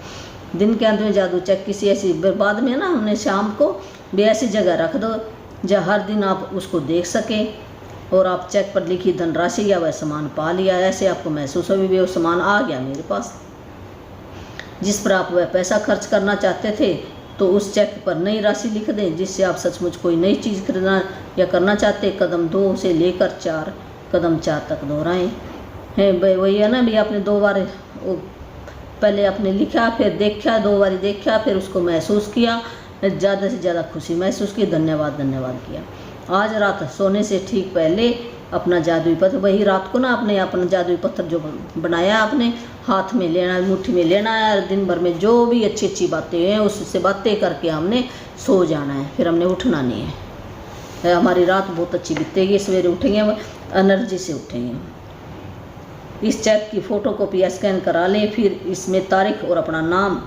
दिन के अंत में जादू चेक किसी ऐसी, बाद में ना हमने शाम को भी ऐसी जगह रख दो जहाँ हर दिन आप उसको देख सकें और आप चेक पर लिखी धनराशि या वह सामान पा लिया। ऐसे आपको महसूस हो भी वो सामान आ गया मेरे पास जिस पर आप वह पैसा खर्च करना चाहते थे। तो उस चेक पर नई राशि लिख दें जिससे आप सचमुच कोई नई चीज़ खरीदना या करना चाहते। कदम 2 से लेकर 4 कदम 4 तक दोहराएं। है वही है ना भी, आपने 2 बार पहले आपने लिखा, फिर देखा, 2 बार देखा, फिर उसको महसूस किया, ज़्यादा से ज़्यादा खुशी महसूस की, धन्यवाद धन्यवाद किया। आज रात सोने से ठीक पहले अपना जादुई पत्थर, वही रात को ना अपना जादुई पत्थर जो बनाया आपने हाथ में लेना, मुट्ठी में लेना है। दिन भर में जो भी अच्छी अच्छी बातें हैं उससे बातें करके हमने सो जाना है, फिर हमने उठना नहीं है। हमारी रात बहुत अच्छी बीतेगी, सवेरे उठेंगे एनर्जी से उठेंगे। इस चेक की फ़ोटोकॉपी स्कैन करा लें, फिर इसमें तारीख और अपना नाम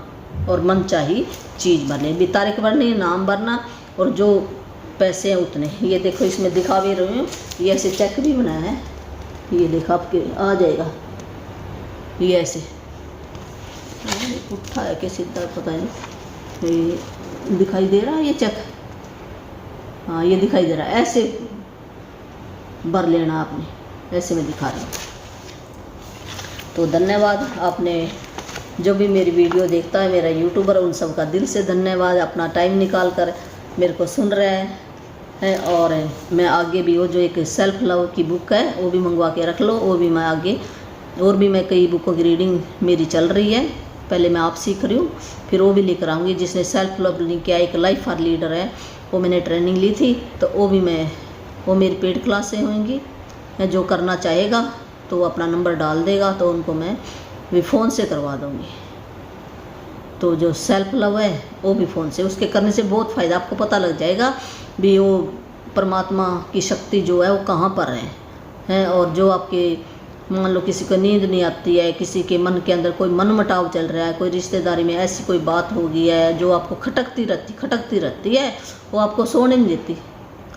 और मनचाही चीज़ भर लें। भी तारीख भरनी, नाम भरना और जो पैसे हैं उतने। ये देखो इसमें दिखा भी रही हूँ, ये ऐसे चेक भी बनाया है, ये देखो आपके आ जाएगा, ये ऐसे उठा है कि सीधा पता नहीं, ये दिखाई दे रहा है ये चेक, हाँ ये दिखाई दे रहा है। ऐसे भर लेना आपने, ऐसे में दिखा रही हूँ। तो धन्यवाद, आपने जो भी मेरी वीडियो देखता है, मेरा यूट्यूबर, उन सब का दिल से धन्यवाद। अपना टाइम निकाल कर मेरे को सुन रहे हैं। और मैं आगे भी वो जो एक सेल्फ लव की बुक है वो भी मंगवा के रख लो, वो भी मैं आगे और भी मैं कई बुकों की रीडिंग मेरी चल रही है। पहले मैं आप सीख रही हूँ, फिर वो भी लेकर आऊँगी। जिसने सेल्फ लव लिंक किया, एक लाइफ फॉर लीडर है, वो मैंने ट्रेनिंग ली थी, तो वो मेरी पेड क्लासें होंगी। जो करना चाहेगा तो वो अपना नंबर डाल देगा, तो उनको मैं भी फ़ोन से करवा दूँगी। तो जो सेल्फ लव है वो भी फ़ोन से, उसके करने से बहुत फ़ायदा आपको पता लग जाएगा भी वो परमात्मा की शक्ति जो है वो कहाँ पर है। और जो आपके मान लो किसी को नींद नहीं आती है, किसी के मन के अंदर कोई मनमुटाव चल रहा है, कोई रिश्तेदारी में ऐसी कोई बात हो गई है जो आपको खटकती रहती है, वो आपको सोने नहीं देती,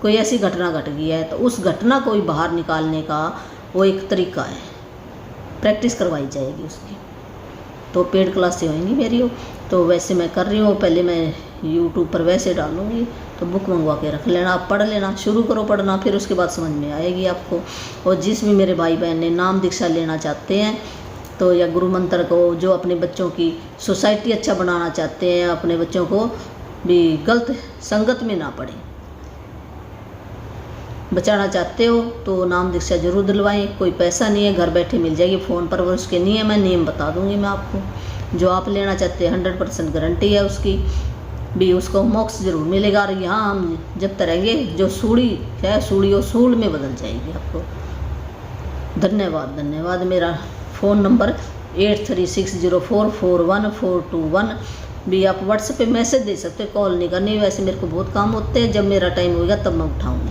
कोई ऐसी घटना घट गई है, तो उस घटना को भी बाहर निकालने का वो एक तरीका है, प्रैक्टिस करवाई जाएगी उसकी। तो पेड क्लासें होंगी मेरी, तो वैसे मैं कर रही हूँ। पहले मैं यूट्यूब पर वैसे डालूँगी, तो बुक मंगवा के रख लेना, आप पढ़ लेना, शुरू करो पढ़ना, फिर उसके बाद समझ में आएगी आपको। और जिस भी मेरे भाई बहन ने नाम दीक्षा लेना चाहते हैं तो या गुरु मंत्र को, जो अपने बच्चों की सोसाइटी अच्छा बनाना चाहते हैं, अपने बच्चों को भी गलत संगत में ना पड़े, बचाना चाहते हो तो नाम दीक्षा जरूर दिलवाएं। कोई पैसा नहीं है, घर बैठे मिल जाएगी फ़ोन पर। वो उसके नियम बता दूंगी मैं आपको। जो आप लेना चाहते हैं 100% गारंटी है उसकी भी, उसको मोक्ष जरूर मिलेगा। और यहाँ हम जब तक रहेंगे, जो सूढ़ी है सूढ़ी वो सूल में बदल जाएगी आपको। धन्यवाद। मेरा फ़ोन नंबर 8360441421 भी, आप व्हाट्सएप पे मैसेज दे सकते हो, कॉल नहीं करनी। वैसे मेरे को बहुत काम होते हैं, जब मेरा टाइम होगा तब मैं उठाऊँगी।